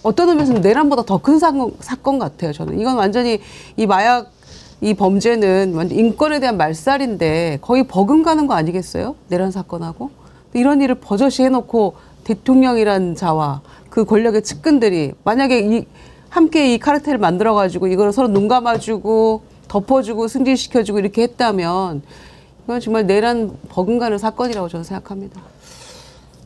어떤 의미에서는 내란보다 더 큰 사건 같아요. 저는 이건 완전히 이 마약 이 범죄는 완전 인권에 대한 말살인데 거의 버금가는 거 아니겠어요? 내란 사건하고 이런 일을 버젓이 해놓고 대통령이란 자와 그 권력의 측근들이 만약에 함께 이 카르텔을 만들어가지고 이걸 서로 눈 감아주고 덮어주고 승진시켜주고 이렇게 했다면 이건 정말 내란 버금가는 사건이라고 저는 생각합니다.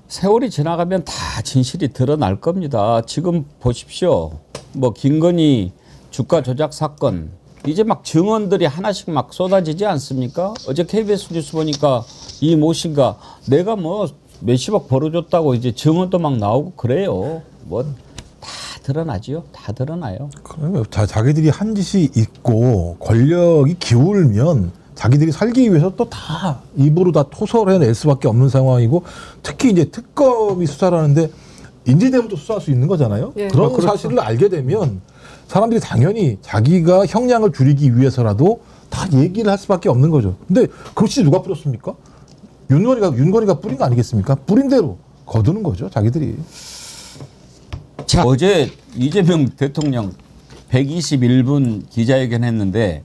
세월이 지나가면 다 진실이 드러날 겁니다. 지금 보십시오. 뭐 김건희 주가 조작 사건 이제 막 증언들이 하나씩 막 쏟아지지 않습니까? 어제 KBS 뉴스 보니까 이 모 씨가 내가 뭐 몇십억 벌어줬다고 이제 증언도 막 나오고 그래요. 뭐 다 드러나지요. 다 드러나요. 그러면 자기들이 한 짓이 있고 권력이 기울면 자기들이 살기 위해서 또 다 입으로 다 토설해낼 수밖에 없는 상황이고 특히 이제 특검이 수사를 하는데 인질되면 또 수사할 수 있는 거잖아요. 예. 그런 그렇죠. 사실을 알게 되면 사람들이 당연히 자기가 형량을 줄이기 위해서라도 다 얘기를 할 수밖에 없는 거죠. 근데 그것이 누가 뿌렸습니까? 윤건이가 뿌린 거 아니겠습니까? 뿌린 대로 거두는 거죠, 자기들이. 자, 어제 이재명 대통령 121분 기자회견 했는데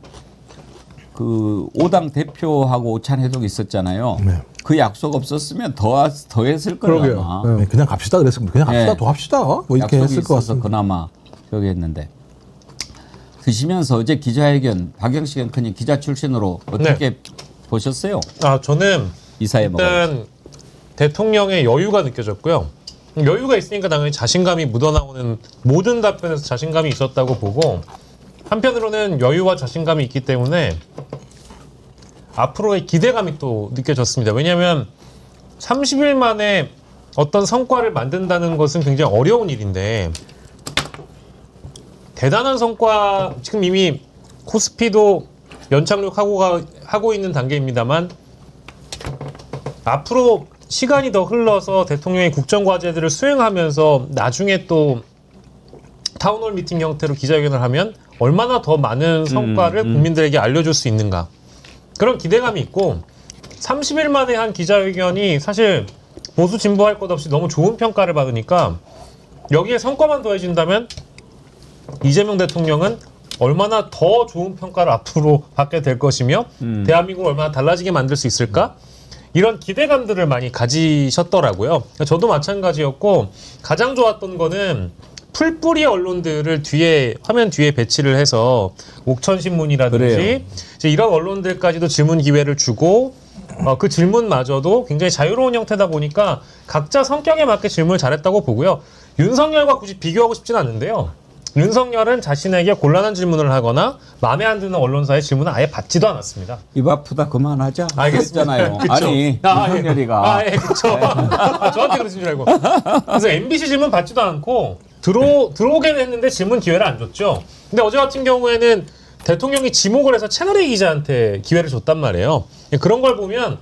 그 5당 대표하고 오찬 회동이 있었잖아요. 네. 그 약속 없었으면 더 했을 거예요. 아마. 네, 그냥 갑시다 그랬습니다. 그냥 갑시다, 네. 더 합시다. 뭐 이렇게 약속이 했을 것 있어서 같습니다. 그나마 저기 했는데 드시면서 어제 기자회견 박영식 앵커님 기자 출신으로 어떻게 보셨어요? 저는 이사회 먹어요. 일단 대통령의 여유가 느껴졌고요. 여유가 있으니까 당연히 자신감이 묻어나오는 모든 답변에서 자신감이 있었다고 보고 한편으로는 여유와 자신감이 있기 때문에 앞으로의 기대감이 또 느껴졌습니다. 왜냐하면 30일 만에 어떤 성과를 만든다는 것은 굉장히 어려운 일인데 대단한 성과 지금 이미 코스피도 연착륙하고 있는 단계입니다만 앞으로 시간이 더 흘러서 대통령의 국정과제들을 수행하면서 나중에 또 타운홀 미팅 형태로 기자회견을 하면 얼마나 더 많은 성과를 국민들에게 알려줄 수 있는가 그런 기대감이 있고 30일 만에 한 기자회견이 사실 보수 진보 할 것 없이 너무 좋은 평가를 받으니까 여기에 성과만 더해진다면 이재명 대통령은 얼마나 더 좋은 평가를 앞으로 받게 될 것이며 대한민국을 얼마나 달라지게 만들 수 있을까? 이런 기대감들을 많이 가지셨더라고요. 저도 마찬가지였고 가장 좋았던 거는 풀뿌리 언론들을 화면 뒤에 배치를 해서 옥천신문이라든지 이제 이런 언론들까지도 질문 기회를 주고 그 질문마저도 굉장히 자유로운 형태다 보니까 각자 성격에 맞게 질문을 잘했다고 보고요. 윤석열과 굳이 비교하고 싶지는 않는데요. 윤석열은 자신에게 곤란한 질문을 하거나 마음에 안 드는 언론사의 질문을 아예 받지도 않았습니다. 입 아프다 그만하자. 알겠습니다. 그랬잖아요. 그쵸. 아니 윤석열이가. 예, 그렇죠. 저한테 그러신 줄 알고. 그래서 MBC 질문 받지도 않고 들어오긴 했는데 질문 기회를 안 줬죠. 근데 어제 같은 경우에는 대통령이 지목을 해서 채널A 기자한테 기회를 줬단 말이에요. 그런 걸 보면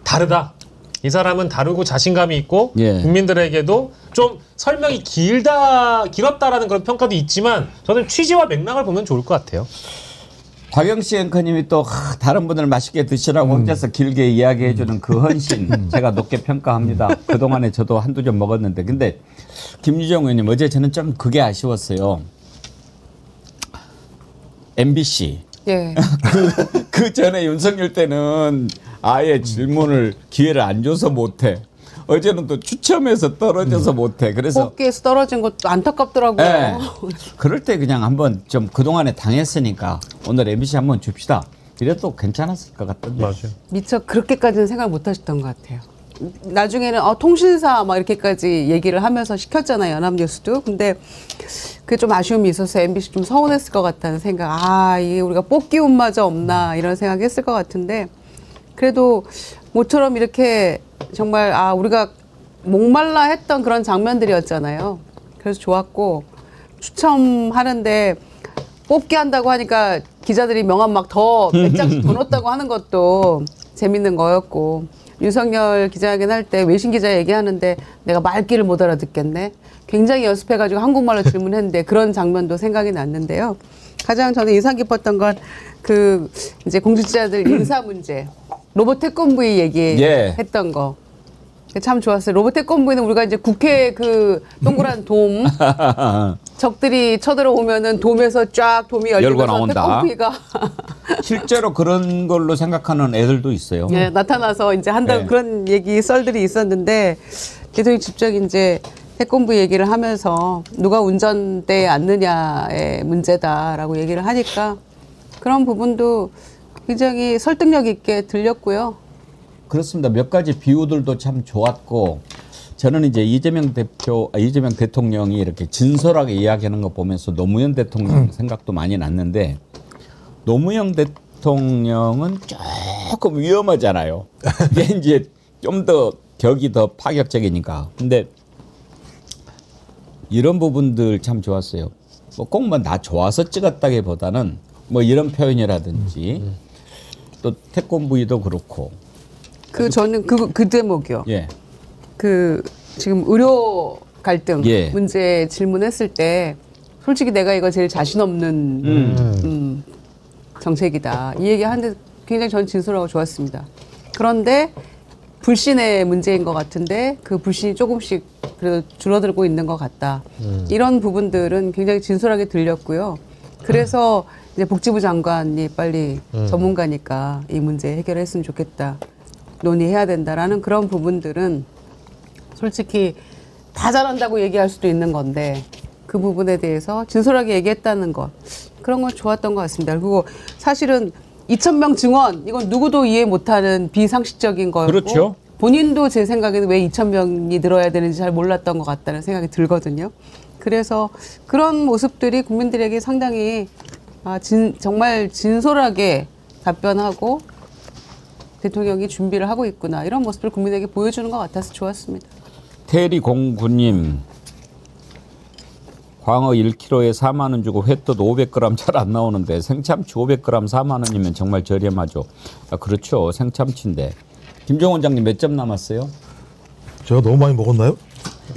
다르다. 이 사람은 다르고 자신감이 있고 예. 국민들에게도 좀 설명이 길었다라는 그런 평가도 있지만 저는 취지와 맥락을 보면 좋을 것 같아요. 박영식 앵커님이 또 다른 분들 맛있게 드시라고 혼자서 길게 이야기해주는 그 헌신 제가 높게 평가합니다. 그동안에 저도 한두 점 먹었는데 근데 김유정 의원님 어제 저는 좀 그게 아쉬웠어요. MBC 예. 그 전에 윤석열 때는 아예 질문을 기회를 안 줘서 못해. 어제는 또 추첨해서 떨어져서 못해. 그래서 뽑기에서 떨어진 것도 안타깝더라고요. 네. 그럴 때 그냥 한번 좀 그동안에 당했으니까 오늘 MBC 한번 줍시다. 이래도 괜찮았을 것 같던데. 맞아요. 미처 그렇게까지는 생각 못 하셨던 것 같아요. 나중에는 통신사 막 이렇게까지 얘기를 하면서 시켰잖아요. 연합뉴스도. 근데 그게 좀 아쉬움이 있어서 MBC 좀 서운했을 것 같다는 생각. 이게 우리가 뽑기 운마저 없나 이런 생각했을 것 같은데 그래도 모처럼 이렇게 정말 우리가 목말라 했던 그런 장면들이었잖아요. 그래서 좋았고 추첨하는데 뽑기 한다고 하니까 기자들이 명함 막 더 몇 장씩 더 넣었다고 하는 것도 재밌는 거였고 윤석열 기자회견 할 때 외신 기자 얘기하는데 내가 말귀를 못 알아듣겠네. 굉장히 연습해가지고 한국말로 질문했는데 그런 장면도 생각이 났는데요. 가장 저는 인상 깊었던 건 이제 공직자들 인사 문제. 로봇 태권브이 얘기했던 거. 참 좋았어요. 로봇 태권브이는 우리가 이제 국회 그 동그란 돔 적들이 쳐들어오면은 돔에서 쫙 돔이 열리면서 나온다. 태권브이가 실제로 그런 걸로 생각하는 애들도 있어요. 네, 나타나서 이제 한다고 네. 그런 썰들이 있었는데 대통령이 직접 이제 태권브이 얘기를 하면서 누가 운전대에 앉느냐의 문제다라고 얘기를 하니까 그런 부분도 굉장히 설득력 있게 들렸고요. 그렇습니다. 몇 가지 비유들도 참 좋았고 저는 이제 이재명 대통령이 이렇게 진솔하게 이야기하는 거 보면서 노무현 대통령 생각도 많이 났는데 노무현 대통령은 조금 위험하잖아요. 이게 이제 좀 더 격이 더 파격적이니까. 근데 이런 부분들 참 좋았어요. 꼭 나 좋아서 찍었다기보다는 이런 표현이라든지 또 태권브이도 그렇고. 저는 그 대목이요. 예. 지금 의료 갈등 예. 문제 질문했을 때 솔직히 내가 이거 제일 자신 없는 정책이다. 이 얘기 하는데 굉장히 전 진솔하고 좋았습니다. 그런데 불신의 문제인 것 같은데 그 불신이 조금씩 그래도 줄어들고 있는 것 같다. 이런 부분들은 굉장히 진솔하게 들렸고요. 그래서 이제 복지부 장관이 빨리 전문가니까 이 문제 해결했으면 좋겠다. 논의해야 된다라는 그런 부분들은 솔직히 다 잘한다고 얘기할 수도 있는 건데 그 부분에 대해서 진솔하게 얘기했다는 것 그런 건 좋았던 것 같습니다. 그리고 사실은 2,000명 증원 이건 누구도 이해 못하는 비상식적인 거였고 그렇죠. 본인도 제 생각에는 왜 2,000명이 늘어야 되는지 잘 몰랐던 것 같다는 생각이 들거든요. 그래서 그런 모습들이 국민들에게 상당히 정말 진솔하게 답변하고 대통령이 준비를 하고 있구나 이런 모습을 국민에게 보여주는 것 같아서 좋았습니다. 테리09님 광어 1kg에 4만 원 주고 횟도 500g 잘 안 나오는데 생참치 500g 4만 원이면 정말 저렴하죠. 그렇죠. 생참치인데. 김종원 원장님 몇 점 남았어요? 제가 너무 많이 먹었나요?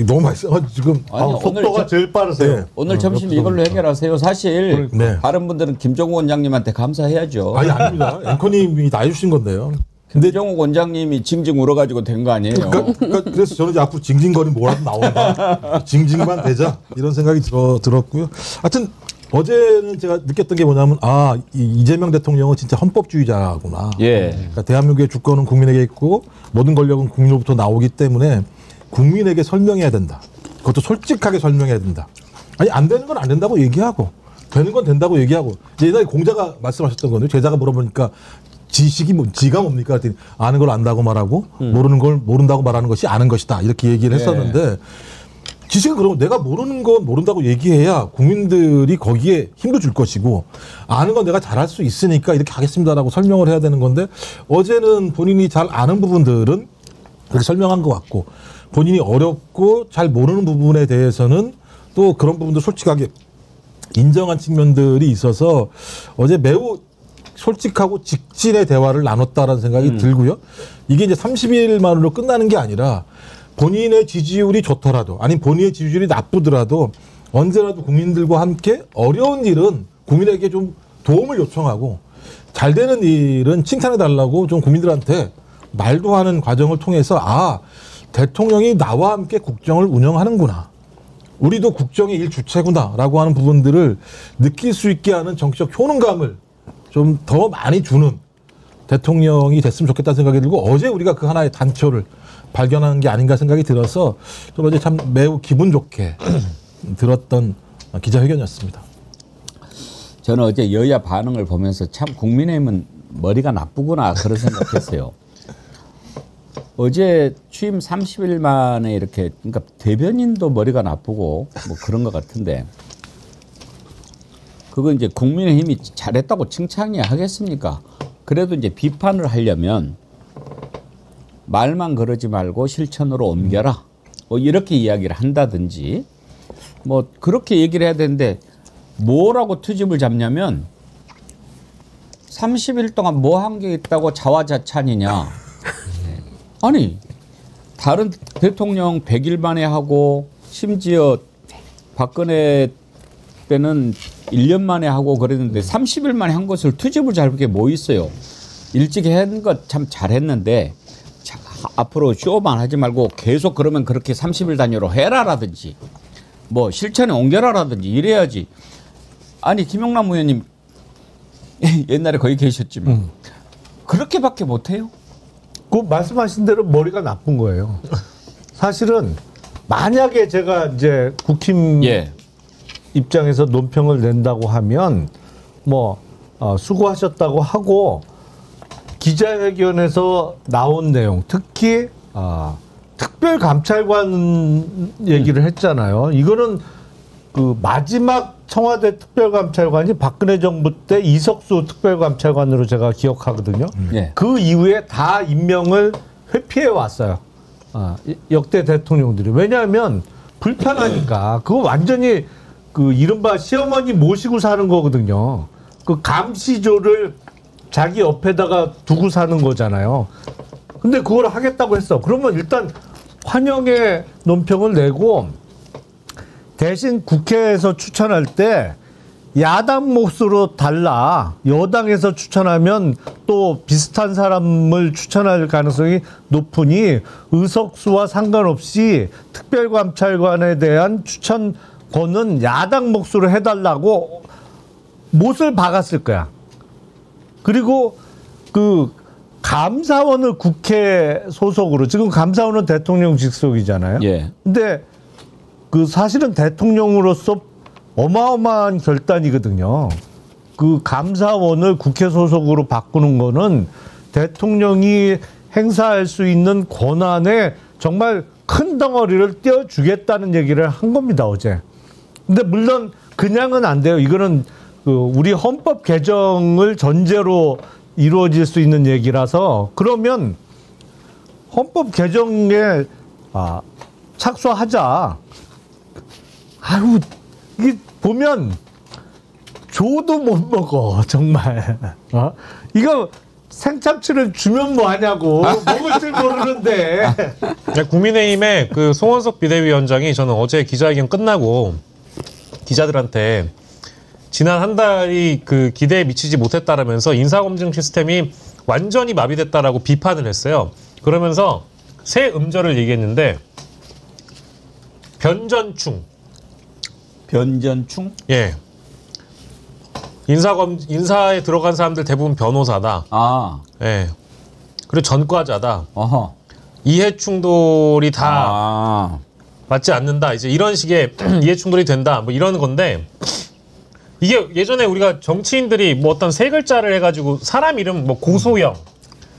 너무 맛있어. 지금 속도가 제일 빠르세요. 네. 오늘 점심 이걸로 해결하세요. 사실 네. 다른 분들은 김종국 원장님한테 감사해야죠. 아니 아닙니다. 앵커님이 다 해주신 건데요. 김종국 원장님이 징징 울어가지고 된 거 아니에요? 그래서 저는 이제 앞으로 징징거리 뭐라도 나온다. 징징만 되자 이런 생각이 들었고요. 하여튼 어제는 제가 느꼈던 게 뭐냐면 이재명 대통령은 진짜 헌법주의자구나. 예. 그러니까 대한민국의 주권은 국민에게 있고 모든 권력은 국민으로부터 나오기 때문에 국민에게 설명해야 된다. 그것도 솔직하게 설명해야 된다. 아니 안 되는 건 안 된다고 얘기하고 되는 건 된다고 얘기하고 옛날에 공자가 말씀하셨던 건데 제자가 물어보니까 지식이 지가 뭡니까? 그랬더니 아는 걸 안다고 말하고 모르는 걸 모른다고 말하는 것이 아는 것이다. 이렇게 얘기를 했었는데 지식은 그러면 내가 모르는 건 모른다고 얘기해야 국민들이 거기에 힘도 줄 것이고 아는 건 내가 잘할 수 있으니까 이렇게 하겠습니다라고 설명을 해야 되는 건데 어제는 본인이 잘 아는 부분들은 그렇게 설명한 것 같고 본인이 어렵고 잘 모르는 부분에 대해서는 또 그런 부분도 솔직하게 인정한 측면들이 있어서 어제 매우 솔직하고 직진의 대화를 나눴다라는 생각이 들고요. 이게 이제 30일만으로 끝나는 게 아니라 본인의 지지율이 좋더라도 아니 본인의 지지율이 나쁘더라도 언제라도 국민들과 함께 어려운 일은 국민에게 좀 도움을 요청하고 잘 되는 일은 칭찬해달라고 좀 국민들한테 말도 하는 과정을 통해서 아 대통령이 나와 함께 국정을 운영하는구나. 우리도 국정의 일 주체구나라고 하는 부분들을 느낄 수 있게 하는 정치적 효능감을 좀 더 많이 주는 대통령이 됐으면 좋겠다는 생각이 들고 어제 우리가 그 하나의 단초를 발견하는 게 아닌가 생각이 들어서 좀 어제 참 매우 기분 좋게 들었던 기자회견이었습니다. 저는 어제 여야 반응을 보면서 참 국민의힘은 머리가 나쁘구나 그런 생각했어요. 어제 취임 30일 만에 이렇게 그러니까 대변인도 머리가 나쁘고 뭐 그런 것 같은데 그거 이제 국민의힘이 잘했다고 칭찬이야 하겠습니까? 그래도 이제 비판을 하려면 말만 그러지 말고 실천으로 옮겨라. 뭐 이렇게 이야기를 한다든지 뭐 그렇게 얘기를 해야 되는데 뭐라고 트집을 잡냐면 30일 동안 뭐 한 게 있다고 자화자찬이냐. 아니 다른 대통령 100일 만에 하고 심지어 박근혜 때는 1년 만에 하고 그랬는데 30일 만에 한 것을 트집을 잡을 게 뭐 있어요. 일찍 한 것 참 잘했는데 자, 앞으로 쇼만 하지 말고 계속 그러면 그렇게 30일 단위로 해라라든지 뭐 실천에 옮겨라라든지 이래야지. 아니 김용남 의원님 옛날에 거기 계셨지만 그렇게밖에 못해요? 그 말씀하신 대로 머리가 나쁜 거예요. 사실은 만약에 제가 이제 국힘 입장에서 논평을 낸다고 하면 뭐 수고하셨다고 하고 기자회견에서 나온 내용 특히 특별감찰관 얘기를 했잖아요. 이거는 그 마지막 청와대 특별감찰관이 박근혜 정부 때 이석수 특별감찰관으로 제가 기억하거든요. 그 이후에 다 임명을 회피해 왔어요. 역대 대통령들이. 왜냐하면 불편하니까. 그거 완전히 그 이른바 시어머니 모시고 사는 거거든요. 그 감시조를 자기 옆에다가 두고 사는 거잖아요. 근데 그걸 하겠다고 했어. 그러면 일단 환영의 논평을 내고 대신 국회에서 추천할 때 야당 몫으로 달라. 여당에서 추천하면 또 비슷한 사람을 추천할 가능성이 높으니 의석수와 상관없이 특별감찰관에 대한 추천권은 야당 몫으로 해달라고 못을 박았을 거야. 그리고 그 감사원을 국회 소속으로 지금 감사원은 대통령 직속이잖아요. 근데 그 사실은 대통령으로서 어마어마한 결단이거든요. 그 감사원을 국회 소속으로 바꾸는 거는 대통령이 행사할 수 있는 권한에 정말 큰 덩어리를 띄워주겠다는 얘기를 한 겁니다, 어제. 근데 물론 그냥은 안 돼요. 이거는 그 우리 헌법 개정을 전제로 이루어질 수 있는 얘기라서 그러면 헌법 개정에 착수하자. 아유, 이게 보면 줘도 못 먹어 정말. 이거 생참치를 주면 뭐 하냐고. 먹을 줄 모르는데. 국민의힘의 그 송원석 비대위원장이 저는 어제 기자회견 끝나고 기자들한테 지난 한 달이 그 기대에 미치지 못했다라면서 인사검증 시스템이 완전히 마비됐다라고 비판을 했어요. 그러면서 새 음절을 얘기했는데 변전충. 변전충? 예. 인사에 들어간 사람들 대부분 변호사다. 예. 그리고 전과자다. 이해 충돌이 다 맞지 않는다. 이제 이런 식의 이해 충돌이 된다. 뭐 이런 건데 이게 예전에 우리가 정치인들이 뭐 어떤 세 글자를 해가지고 사람 이름 뭐 고소영,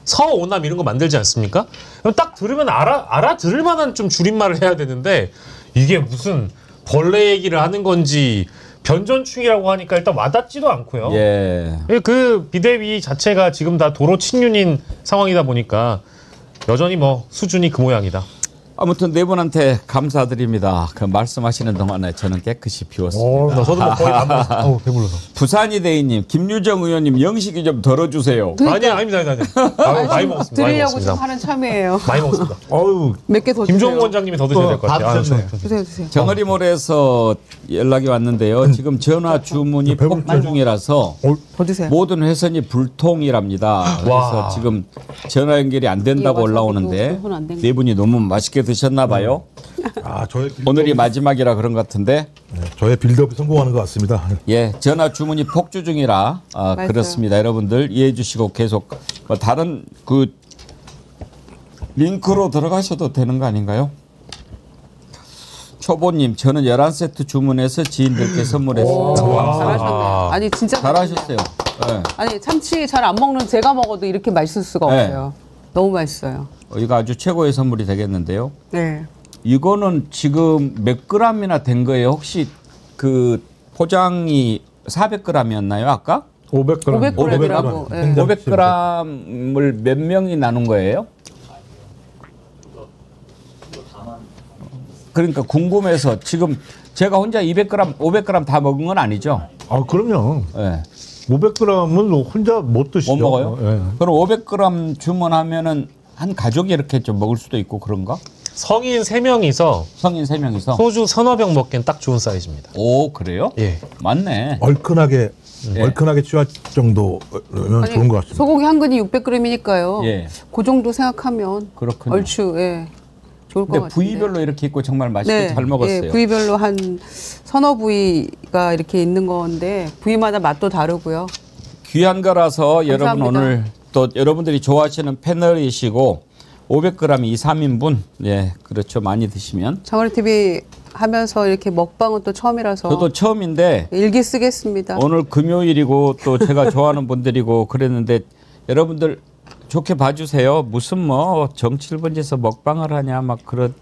서오남 이런 거 만들지 않습니까? 그럼 딱 들으면 알아들을 만한 좀 줄임말을 해야 되는데 이게 무슨 벌레 얘기를 하는 건지 변전충이라고 하니까 일단 와닿지도 않고요. 예. 그 비대위 자체가 지금 다 도로 친윤인 상황이다 보니까 여전히 뭐 수준이 그 모양이다. 아무튼 네 분한테 감사드립니다. 그 말씀하시는 동안에 저는 깨끗이 비웠습니다. 저도 뭐 거의 다 먹었어요. 배불러서. 부산이대인님, 김유정 의원님 영식이 좀 덜어주세요. 아니야, 아닙니다. 많이 먹었습니다. 드리려고 좀 하는 참이에요. 많이 먹었습니다. 몇 개 더 주세요. 김종우 원장님이 더 드셔야 될 것 같아요. 주세요. 정어리몰에서 연락이 왔는데요. 지금 전화 주문이 폭발 중이라서 더 주세요. 모든 회선이 불통이랍니다. 그래서 지금 전화 연결이 안 된다고 올라오는데 네 분이 너무 맛있게 드셨나 봐요. 오늘이 마지막이라 그런 것 같은데. 네, 저의 빌드업이 성공하는 것 같습니다. 예, 전화 주문이 폭주 중이라 그렇습니다. 여러분들 이해해 주시고 계속 다른 그 링크로 들어가셔도 되는 거 아닌가요? 초보님, 저는 11세트 주문해서 지인들께 선물했습니다. 잘하셨네. 아니 진짜 잘하셨어요. 네. 아니 참치 잘 안 먹는 제가 먹어도 이렇게 맛있을 수가 없어요. 너무 맛있어요. 이거 아주 최고의 선물이 되겠는데요. 네. 이거는 지금 몇 g이나 된 거예요? 혹시 그 포장이 400g이었나요? 아까? 500g. 500g이라고. 500g을 몇 명이 나눈 거예요? 그러니까 궁금해서 지금 제가 혼자 200g, 500g 다 먹은 건 아니죠? 아, 그럼요. 네. 500g은 혼자 못 드시죠. 못 먹어요? 네. 그럼 500g 주문하면은 한 가족이 이렇게 좀 먹을 수도 있고 그런가? 성인 3명이서 성인 3명이서 소주 서너 병 먹기엔 딱 좋은 사이즈입니다. 오, 그래요? 예. 맞네. 얼큰하게 예. 취할 정도면 좋은 것 같습니다. 소고기 한 근이 600g이니까요. 예. 그 정도 생각하면 그렇군요. 얼추 좋을 것 근데 같은데. 부위별로 이렇게 있고 정말 맛있게 잘 먹었어요. 네, 부위별로 한 서너 부위가 이렇게 있는 건데 부위마다 맛도 다르고요. 귀한 거라서 감사합니다. 여러분 오늘 또 여러분들이 좋아하시는 패널이시고 500g 2, 3인분 예 그렇죠 많이 드시면 정어리 TV 하면서 이렇게 먹방은 또 처음이라서 저도 처음인데 일기 쓰겠습니다. 오늘 금요일이고 또 제가 좋아하는 분들이고 그랬는데 여러분들 좋게 봐주세요. 무슨 뭐 정치일번지에서 먹방을 하냐 막 그런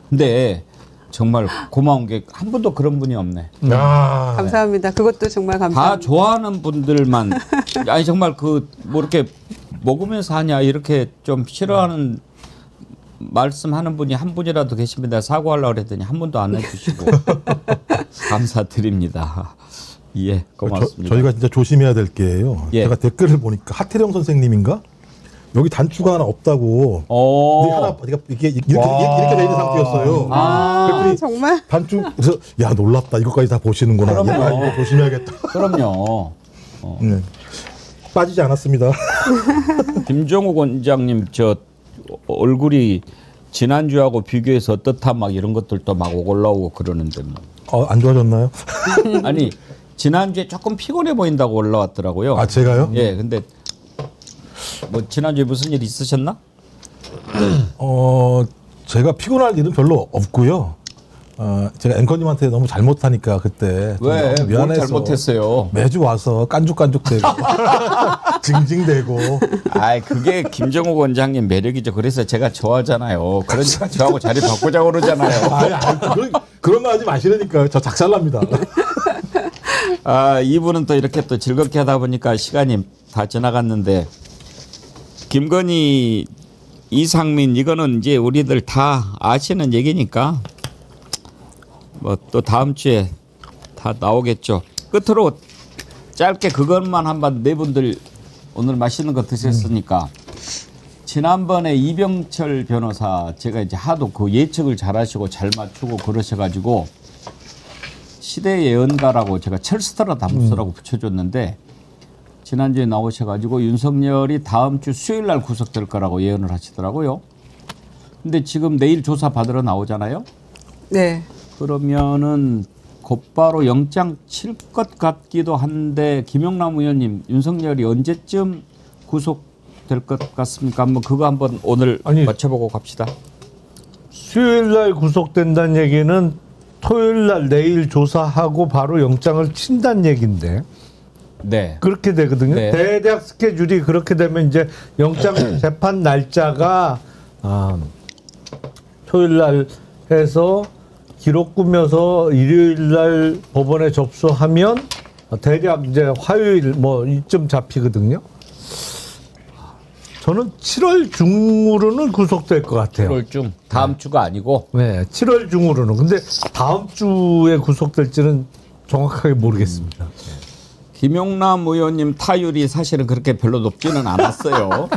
근데 정말 고마운 게 한 분도 그런 분이 없네. 감사합니다. 그것도 정말 감사합니다. 다 좋아하는 분들만 아니 정말 그 뭐 이렇게 먹으면서 하냐 이렇게 좀 싫어하는 말씀하는 분이 한 분이라도 계십니다. 사과하려고 그랬더니 한 분도 안 해주시고 감사드립니다. 예, 고맙습니다. 저희가 진짜 조심해야 될 게요. 예. 제가 댓글을 보니까 하태령 선생님인가 여기 단추가 하나 없다고. 하나 이렇게 돼 있는 상태였어요. 그랬더니 정말 단추 그래서 야 놀랍다 이것까지 다 보시는구나. 그럼요. 야, 이거 조심해야겠다. 그럼요. 네. 빠지지 않았습니다. 김종욱 원장님 저 얼굴이 지난주하고 비교해서 어떻다 막 이런 것들도 막 올라오고 그러는데 뭐. 안 좋아졌나요? 아니 지난주에 조금 피곤해 보인다고 올라왔더라고요. 아 제가요? 예, 근데 뭐 지난주에 무슨 일 있으셨나? 제가 피곤할 일은 별로 없고요. 제가 앵커님한테 너무 잘못하니까 그때 왜? 좀 뭘 미안해서 잘못했어요? 매주 와서 깐죽깐죽대고 징징대고. 아, 그게 김정욱 원장님 매력이죠. 그래서 제가 좋아하잖아요. 그러니까 저하고 자리 바꾸자고 그러잖아요. 그런 말 하지 마시라니까요. 저 작살납니다. 아, 이분은 또 이렇게 또 즐겁게 하다 보니까 시간이 다 지나갔는데 김건희, 이상민 이거는 이제 우리들 다 아시는 얘기니까 뭐 또 다음 주에 다 나오겠죠. 끝으로 짧게 그것만 한번 네 분들 오늘 맛있는 거 드셨으니까 지난번에 이병철 변호사 제가 이제 하도 그 예측을 잘하시고 잘 맞추고 그러셔가지고 시대 예언가라고 제가 철스터라 담수라고 붙여줬는데 지난주에 나오셔가지고 윤석열이 다음 주 수요일 날 구속될 거라고 예언을 하시더라고요. 근데 지금 내일 조사 받으러 나오잖아요. 네. 그러면은 곧바로 영장 칠 것 같기도 한데 김영남 의원님 윤석열이 언제쯤 구속될 것 같습니까? 한번 그거 한번 오늘 맞춰보고 갑시다. 수요일 날 구속된다는 얘기는 토요일 날 내일 조사하고 바로 영장을 친다는 얘기인데 네. 그렇게 되거든요. 네. 대략 스케줄이 그렇게 되면 이제 영장 재판 날짜가 토요일 날 해서 기록 꾸며서 일요일 날 법원에 접수하면 대략 이제 화요일 뭐 이쯤 잡히거든요. 저는 7월 중으로는 구속될 것 같아요. 7월 중 다음 주가 아니고. 네, 7월 중으로는. 근데 다음 주에 구속될지는 정확하게 모르겠습니다. 김용남 의원님 타율이 사실은 그렇게 별로 높지는 않았어요.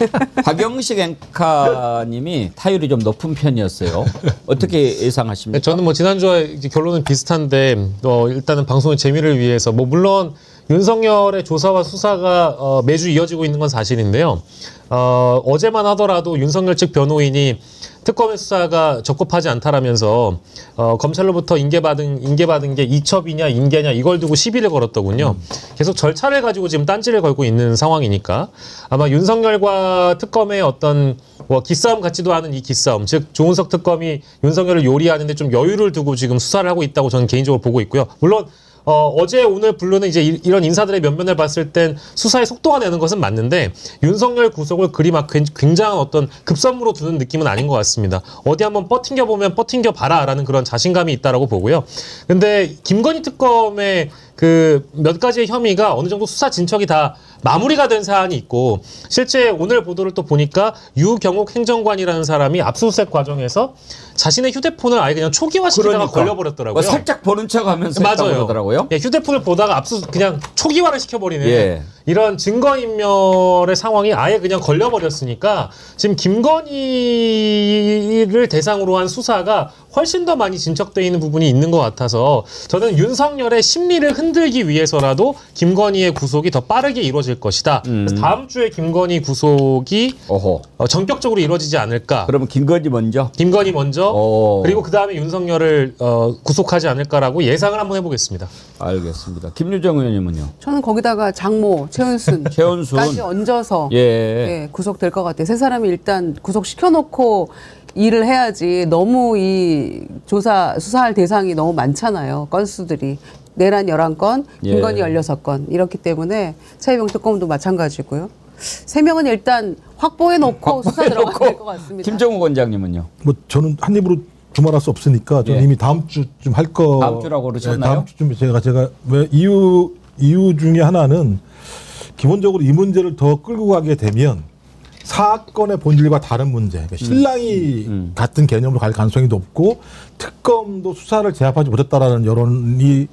박영식 앵커님이 타율이 좀 높은 편이었어요. 어떻게 예상하십니까? 저는 뭐 지난주와 이제 결론은 비슷한데 일단은 방송의 재미를 위해서 뭐 물론 윤석열의 조사와 수사가 매주 이어지고 있는 건 사실인데요. 어제만 하더라도 윤석열 측 변호인이 특검의 수사가 적법하지 않다라면서 검찰로부터 인계받은 게 이첩이냐 인계냐 이걸 두고 시비를 걸었더군요. 계속 절차를 가지고 지금 딴지를 걸고 있는 상황이니까 아마 윤석열과 특검의 어떤 뭐 기싸움 같지도 않은 이 기싸움, 즉 조은석 특검이 윤석열을 요리하는데 좀 여유를 두고 지금 수사를 하고 있다고 저는 개인적으로 보고 있고요. 물론 어제 오늘 부르는 이제 이런 인사들의 면면을 봤을 땐 수사의 속도가 내는 것은 맞는데 윤석열 구속을 그리 막 굉장한 어떤 급선무로 두는 느낌은 아닌 것 같습니다. 어디 한번 버팅겨 보면 버팅겨 봐라라는 그런 자신감이 있다라고 보고요. 근데 김건희 특검의 그 몇 가지의 혐의가 어느 정도 수사 진척이 다 마무리가 된 사안이 있고 실제 오늘 보도를 또 보니까 유경욱 행정관이라는 사람이 압수수색 과정에서 자신의 휴대폰을 아예 그냥 초기화시키다가 걸려버렸더라고요. 살짝 보는 척하면서 했다고 그러더라고요. 예, 휴대폰을 보다가 그냥 초기화를 시켜버리는 예. 이런 증거인멸의 상황이 아예 그냥 걸려버렸으니까 지금 김건희를 대상으로 한 수사가 훨씬 더 많이 진척되어 있는 부분이 있는 것 같아서 저는 윤석열의 심리를 흔들기 위해서라도 김건희의 구속이 더 빠르게 이루어질 것이다. 그래서 다음 주에 김건희 구속이 전격적으로 이루어지지 않을까. 그러면 김건희 먼저? 김건희 먼저 그리고 그 다음에 윤석열을 구속하지 않을까라고 예상을 한번 해보겠습니다. 알겠습니다. 김유정 의원님은요? 저는 거기다가 장모, 최은순까지 얹어서 예, 구속될 것 같아요. 세 사람이 일단 구속시켜놓고 일을 해야지 너무 이 수사할 대상이 너무 많잖아요. 건수들이. 내란 11건, 김건희 16건 이렇기 때문에 차이병 특검도 마찬가지고요. 3명은 일단 확보해놓고 수사 들어가야 될 것 같습니다. 김정욱 원장님은요? 뭐 저는 한 입으로 두말할 수 없으니까 저는 이미 다음 주쯤 할 거. 다음 주라고 그러셨나요? 다음 주쯤 제가 왜 이유 중에 하나는 기본적으로 이 문제를 더 끌고 가게 되면 사건의 본질과 다른 문제, 그러니까 신랑이 같은 개념으로 갈 가능성이 높고 특검도 수사를 제압하지 못했다라는 여론이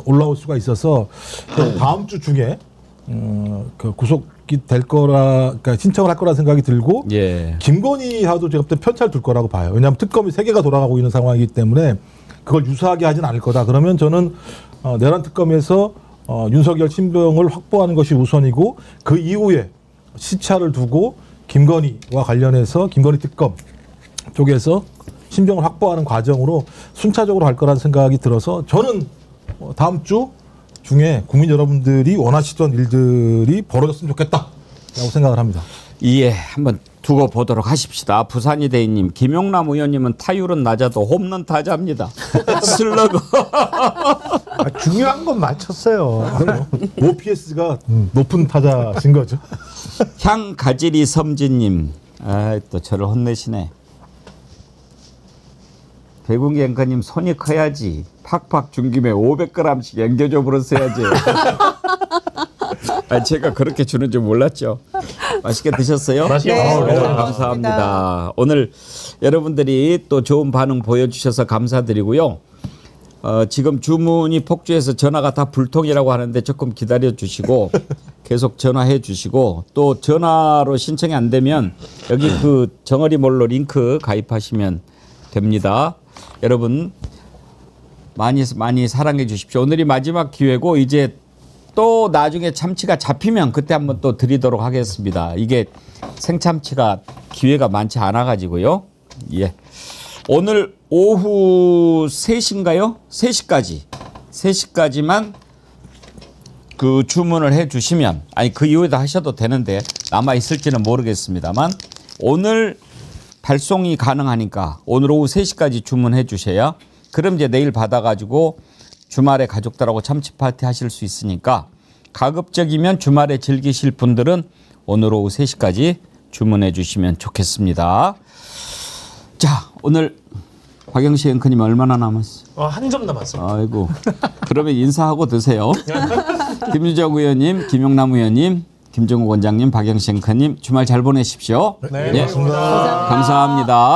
올라올 수가 있어서 다음 주 중에 그 구속이 될 거라, 그러니까 신청을 할 거라 생각이 들고 김건희하고도 제가 볼 때 편차를 둘 거라고 봐요. 왜냐하면 특검이 3개가 돌아가고 있는 상황이기 때문에 그걸 유사하게 하진 않을 거다. 그러면 저는 내란 특검에서 윤석열 신병을 확보하는 것이 우선이고 그 이후에 시차를 두고 김건희와 관련해서 김건희 특검 쪽에서 신병을 확보하는 과정으로 순차적으로 갈 거라는 생각이 들어서 저는 다음 주 중에 국민 여러분들이 원하시던 일들이 벌어졌으면 좋겠다라고 생각을 합니다. 예, 한번 두고 보도록 하십시다. 부산이대인님, 김용남 의원님은 타율은 낮아도 홈런 타자입니다. 슬러거. 중요한 건 맞췄어요. OPS가 높은 타자신 거죠. 향가지리 섬진님, 또 저를 혼내시네. 배국기 앵커님 손이 커야지. 팍팍 준 김에 500g씩 앵겨줘 버렸어야지. 제가 그렇게 주는 줄 몰랐죠. 맛있게 드셨어요? 네. 감사합니다. 오늘 여러분들이 또 좋은 반응 보여주셔서 감사드리고요. 지금 주문이 폭주해서 전화가 다 불통이라고 하는데 조금 기다려 주시고 계속 전화해 주시고 또 전화로 신청이 안 되면 여기 그 정어리몰로 링크 가입하시면 됩니다. 여러분 많이 사랑해 주십시오. 오늘이 마지막 기회고 이제 또 나중에 참치가 잡히면 그때 한번 또 드리도록 하겠습니다. 이게 생참치가 기회가 많지 않아 가지고요. 예. 오늘 오후 3시인가요? 3시까지만 그 주문을 해 주시면, 아니 그 이후에도 하셔도 되는데 남아 있을지는 모르겠습니다만 오늘 발송이 가능하니까 오늘 오후 3시까지 주문해 주셔야 그럼 이제 내일 받아가지고 주말에 가족들하고 참치 파티 하실 수 있으니까 가급적이면 주말에 즐기실 분들은 오늘 오후 3시까지 주문해 주시면 좋겠습니다. 자, 오늘 박영식 앵커님 얼마나 남았어요? 한 점 남았어요. 아이고. 그러면 인사하고 드세요. 김유정 의원님, 김용남 의원님, 김정욱 원장님, 박영식 앵커님 주말 잘 보내십시오. 네, 예. 고맙습니다. 감사합니다.